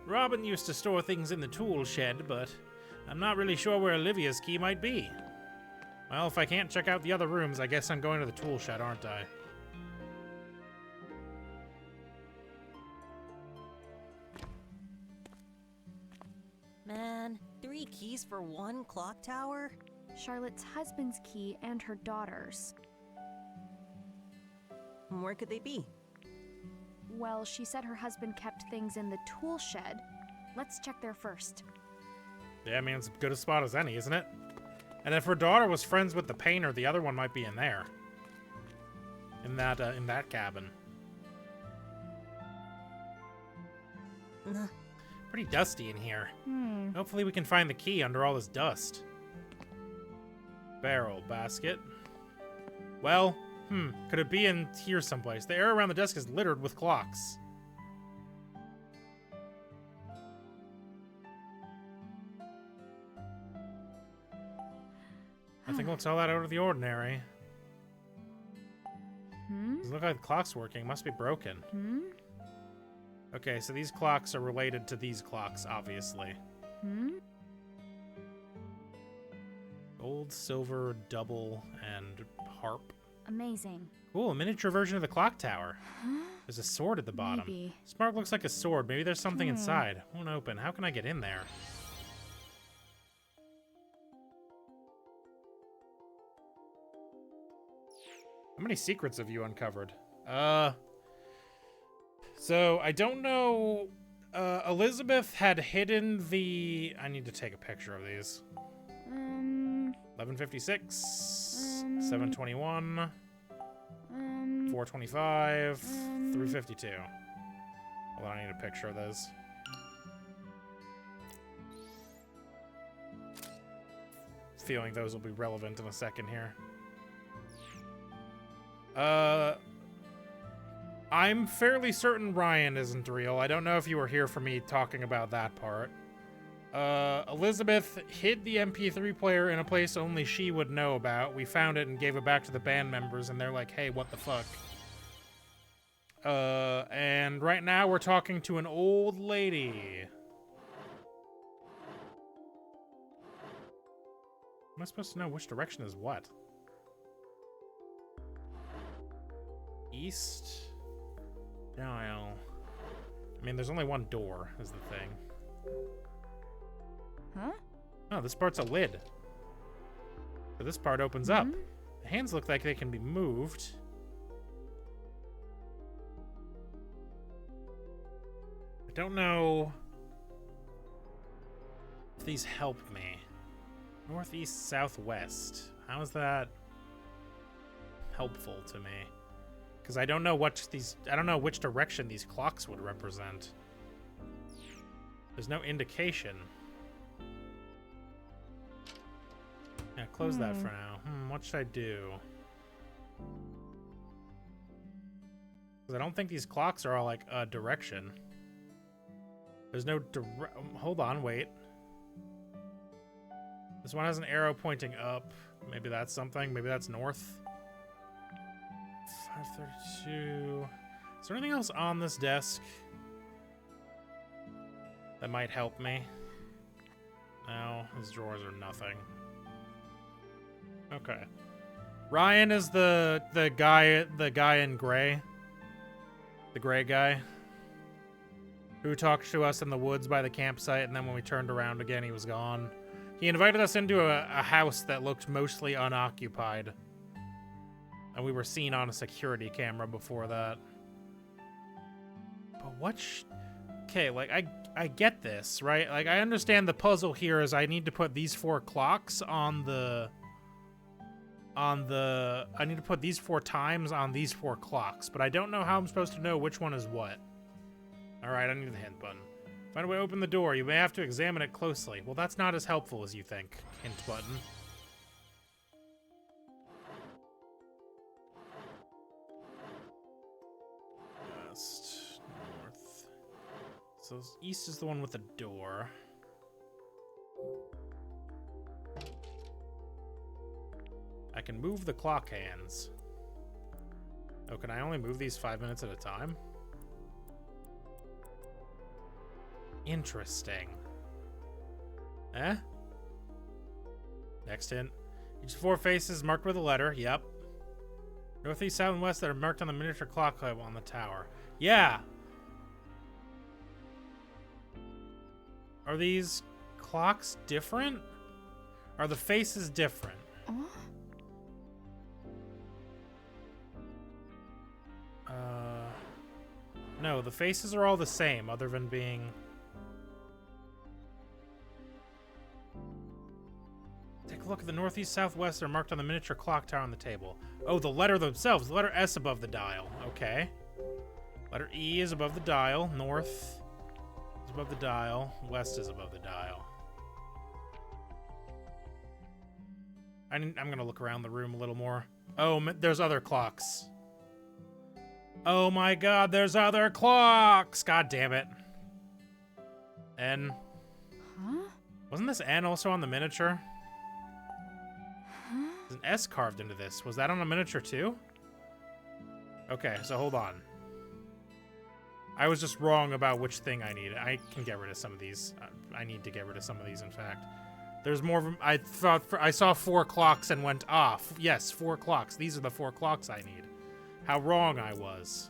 Robin used to store things in the tool shed, but I'm not really sure where Olivia's key might be. Well, if I can't check out the other rooms, I guess I'm going to the tool shed, aren't I? Man, 3 keys for 1 clock tower? Charlotte's husband's key and her daughter's. Where could they be? Well, she said her husband kept things in the tool shed. Let's check there first. Yeah, I mean, it's as good a spot as any, isn't it? And if her daughter was friends with the painter, the other one might be in there. In that cabin. Pretty dusty in here. Hopefully we can find the key under all this dust. Barrel, basket. Well, could it be in here someplace? The area around the desk is littered with clocks. I think we'll tell that out of the ordinary. Doesn't look like the clock's working. Must be broken. Okay, so these clocks are related to these clocks, obviously. Gold, silver, double, and harp. Amazing. Cool, a miniature version of the clock tower. There's a sword at the bottom. Maybe. Spark looks like a sword. Maybe there's something inside. Won't open. How can I get in there? How many secrets have you uncovered? So I don't know. Elizabeth had hidden the. I need to take a picture of these. 1156, 721, 425, 352. Hold on, I need a picture of those. Feeling those will be relevant in a second here. I'm fairly certain Ryan isn't real. I don't know if you were here for me talking about that part. Elizabeth hid the MP3 player in a place only she would know about. We found it and gave it back to the band members, and they're like, hey, what the fuck? And right now we're talking to an old lady. Am I supposed to know which direction is what? East? Dial. I mean, there's only one door, is the thing. Huh? Oh, this part's a lid. So this part opens up. The hands look like they can be moved. I don't know if these help me. Northeast, southwest. How is that helpful to me? Because I don't know I don't know which direction these clocks would represent. There's no indication. Yeah, close that for now. What should I do? Because I don't think these clocks are all like a direction. There's no hold on, wait. This one has an arrow pointing up. Maybe that's something. Maybe that's north. 532. Is there anything else on this desk that might help me? No, these drawers are nothing. Okay. Ryan is the guy in gray. The gray guy. Who talked to us in the woods by the campsite, and then when we turned around again, he was gone. He invited us into a house that looked mostly unoccupied. And we were seen on a security camera before that. But what okay, like, I get this, right? Like, I understand the puzzle here is I need to put these 4 clocks on the... I need to put these 4 times on these 4 clocks, but I don't know how I'm supposed to know which one is what. Alright, I need the hint button. Find a way to open the door. You may have to examine it closely. Well, that's not as helpful as you think. Hint button. West, north. So east is the one with the door. I can move the clock hands. Oh, can I only move these 5 minutes at a time? Interesting. Eh? Next hint. Each 4 faces marked with a letter. Yep. Northeast, south, and west that are marked on the miniature clock label on the tower. Yeah! Are these clocks different? Are the faces different? No, the faces are all the same, other than being... Take a look at the northeast, southwest. They're marked on the miniature clock tower on the table. Oh, the letter themselves. The letter S above the dial. Okay. Letter E is above the dial. North is above the dial. West is above the dial. I'm going to look around the room a little more. Oh, there's other clocks. Oh my god, there's other clocks! God damn it. N. Huh? Wasn't this N also on the miniature? There's an S carved into this. Was that on a miniature too? Okay, so hold on. I was just wrong about which thing I needed. I can get rid of some of these. I need to get rid of some of these, in fact. There's more of them. I thought I saw 4 clocks and went off. Yes, 4 clocks. These are the 4 clocks I need. How wrong I was.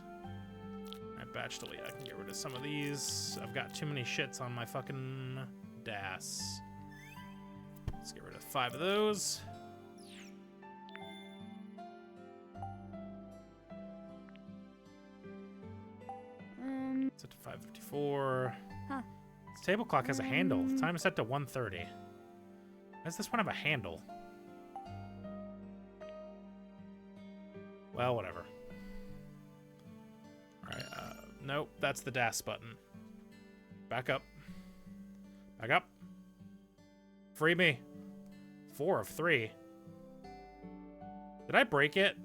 Alright, batch delete. I can get rid of some of these. I've got too many shits on my fucking DAS. Let's get rid of 5 of those. Set to 5:54. Huh. This table clock has a handle. The time is set to 1:30. Why does this one have a handle? Well, whatever. Alright, nope, that's the DAS button. Back up. Back up. Free me. 4 of 3. Did I break it?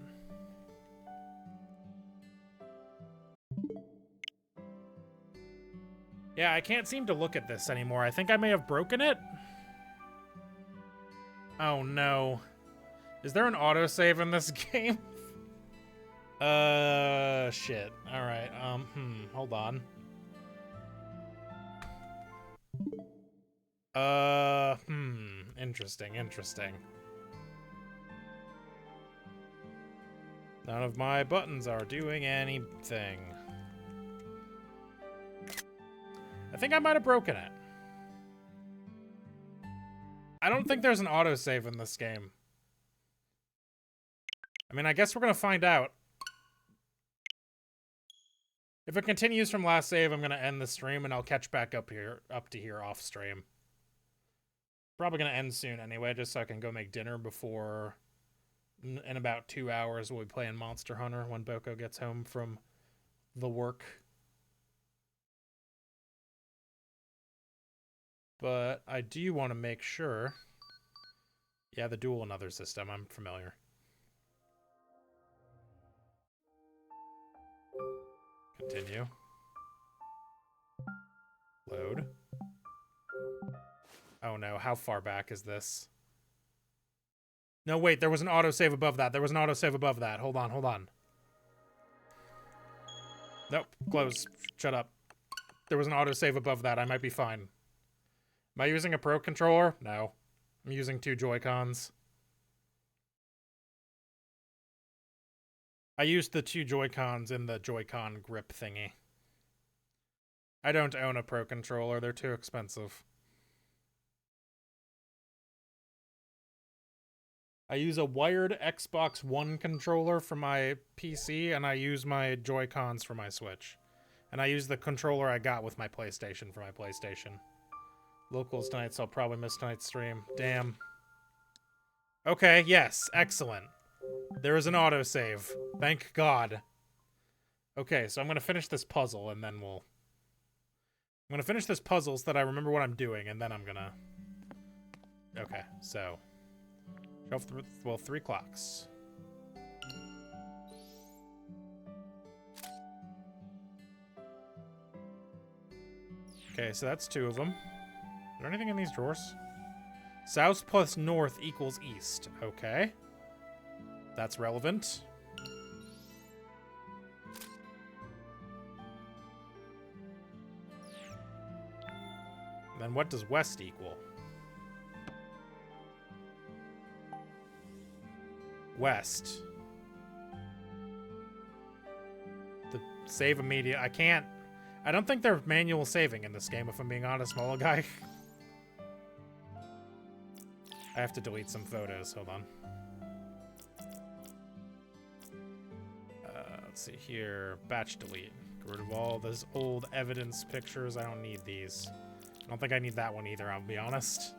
Yeah, I can't seem to look at this anymore. I think I may have broken it. Oh no. Is there an autosave in this game? Shit. Alright, hold on. Interesting, interesting. None of my buttons are doing anything. I think I might have broken it. I don't think there's an autosave in this game. I mean, I guess we're gonna find out. If it continues from last save, I'm gonna end the stream and I'll catch back up to here off stream. Probably gonna end soon anyway, just so I can go make dinner before, in about 2 hours, we'll be playing Monster Hunter when Boko gets home from the work. But I do want to make sure. Yeah, the dual another system, I'm familiar. Continue. Load. Oh no, how far back is this? No, wait, there was an autosave above that. There was an autosave above that. Hold on, hold on. Nope, close. Shut up. There was an autosave above that. I might be fine. Am I using a Pro controller? No. I'm using 2 Joy-Cons. I used the 2 Joy-Cons in the Joy-Con grip thingy. I don't own a Pro controller. They're too expensive. I use a wired Xbox One controller for my PC, and I use my Joy-Cons for my Switch. And I use the controller I got with my PlayStation for my PlayStation. Locals tonight, so I'll probably miss tonight's stream. Damn. Okay, yes, excellent. There is an autosave. Thank God. Okay, so I'm going to finish this puzzle, and then I'm going to finish this puzzle so that I remember what I'm doing, and then I'm going to... Okay, so... 3 clocks. Okay, so that's 2 of them. Is there anything in these drawers? South plus north equals east. Okay. That's relevant. Then what does west equal? West. The save immediate. I can't. I don't think there's manual saving in this game, if I'm being honest, Mola guy. I have to delete some photos. Hold on. Let's see here. Batch delete. Get rid of all those old evidence pictures. I don't need these. I don't think I need that one either, I'll be honest.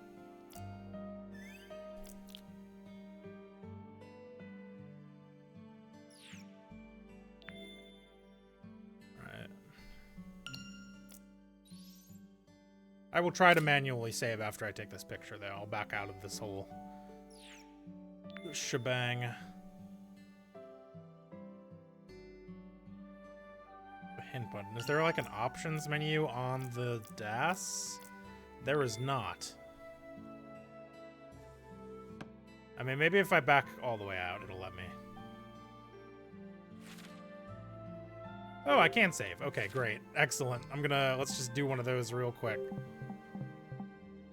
I will try to manually save after I take this picture, though. I'll back out of this whole shebang. The hint button. Is there like an options menu on the DAS? There is not. I mean, maybe if I back all the way out, it'll let me. Oh, I can save. Okay, great. Excellent. Let's just do one of those real quick.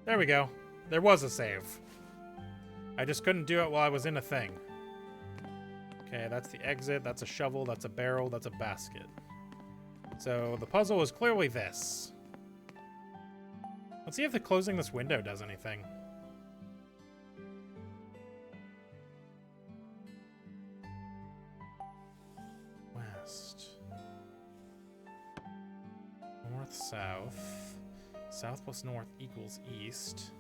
There we go. There was a save. I just couldn't do it while I was in a thing. Okay, that's the exit. That's a shovel. That's a barrel. That's a basket. So the puzzle is clearly this. Let's see if the closing this window does anything. West. North, south. South plus north equals east.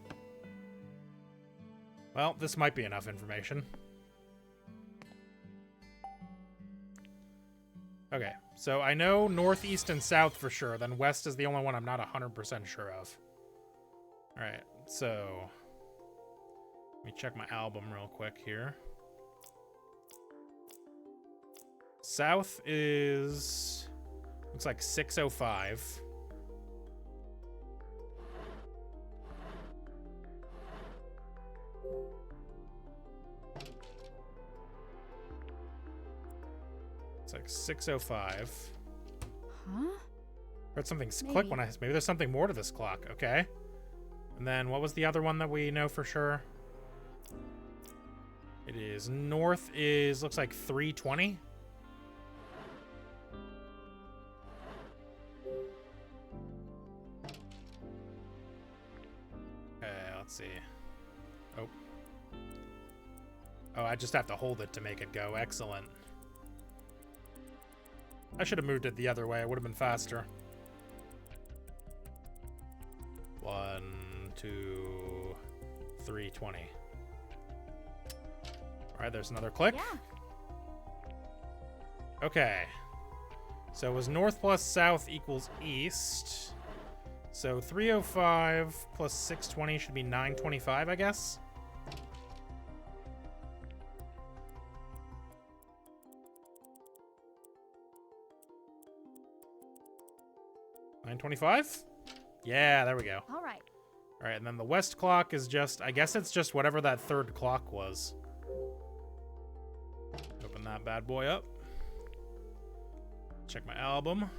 Well, this might be enough information. Okay, so I know north, east, and south for sure. Then west is the only one I'm not 100% sure of. Alright, so... let me check my album real quick here. South is... looks like 605. It's like 6:05. Huh? Heard something click when maybe there's something more to this clock. Okay. And then what was the other one that we know for sure? It is north is looks like 3:20. Okay, let's see. Oh. Oh, I just have to hold it to make it go. Excellent. I should have moved it the other way. It would have been faster. 1, 2, 3:20. All right, there's another click. Yeah. Okay. So it was north plus south equals east. So 3:05 plus 6:20 should be 9:25, I guess. $9:25? Yeah, there we go. All right. All right, and then the west clock is just, I guess it's just whatever that third clock was. Open that bad boy up. Check my album.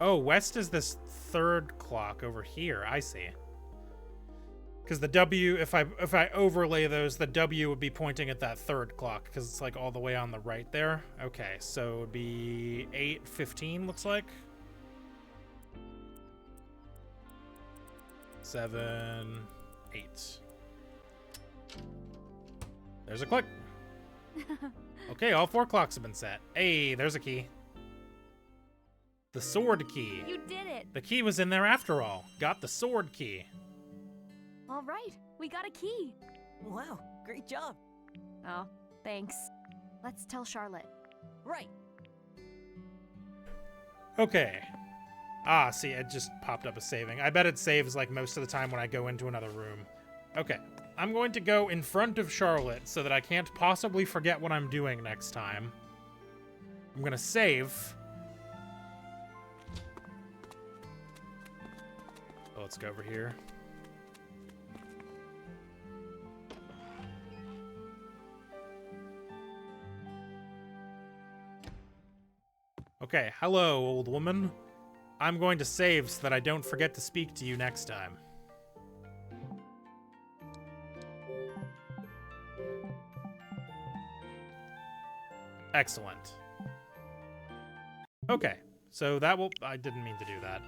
Oh, west is this third clock over here. I see. Because the W, if I overlay those, the W would be pointing at that third clock because it's like all the way on the right there. Okay, so it would be 8:15 looks like. 7, 8. There's a click. Okay, all 4 clocks have been set. Hey, there's a key. The sword key. You did it. The key was in there after all. Got the sword key. All right, we got a key. Wow, great job. Oh, thanks. Let's tell Charlotte. Right. Okay. Ah, see, it just popped up a saving. I bet it saves like most of the time when I go into another room. Okay. I'm going to go in front of Charlotte so that I can't possibly forget what I'm doing next time. I'm going to save. So let's go over here. Okay, hello, old woman. I'm going to save so that I don't forget to speak to you next time. Excellent. Okay, so that will... I didn't mean to do that.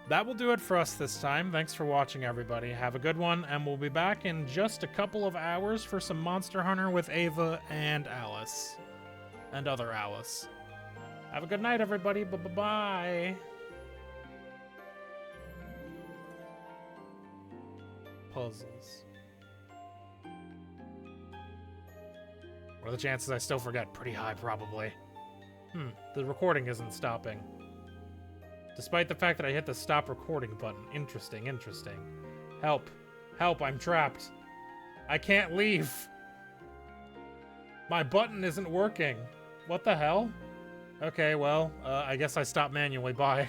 That will do it for us this time. Thanks for watching, everybody. Have a good one, and we'll be back in just a couple of hours for some Monster Hunter with Ava and Alice. and other Alice. Have a good night, everybody. Bye-bye. Puzzles. What are the chances I still forget? Pretty high, probably. The recording isn't stopping. Despite the fact that I hit the stop recording button. Interesting, interesting. Help. Help, I'm trapped. I can't leave. My button isn't working. What the hell? Okay, well, I guess I stopped manually. Bye.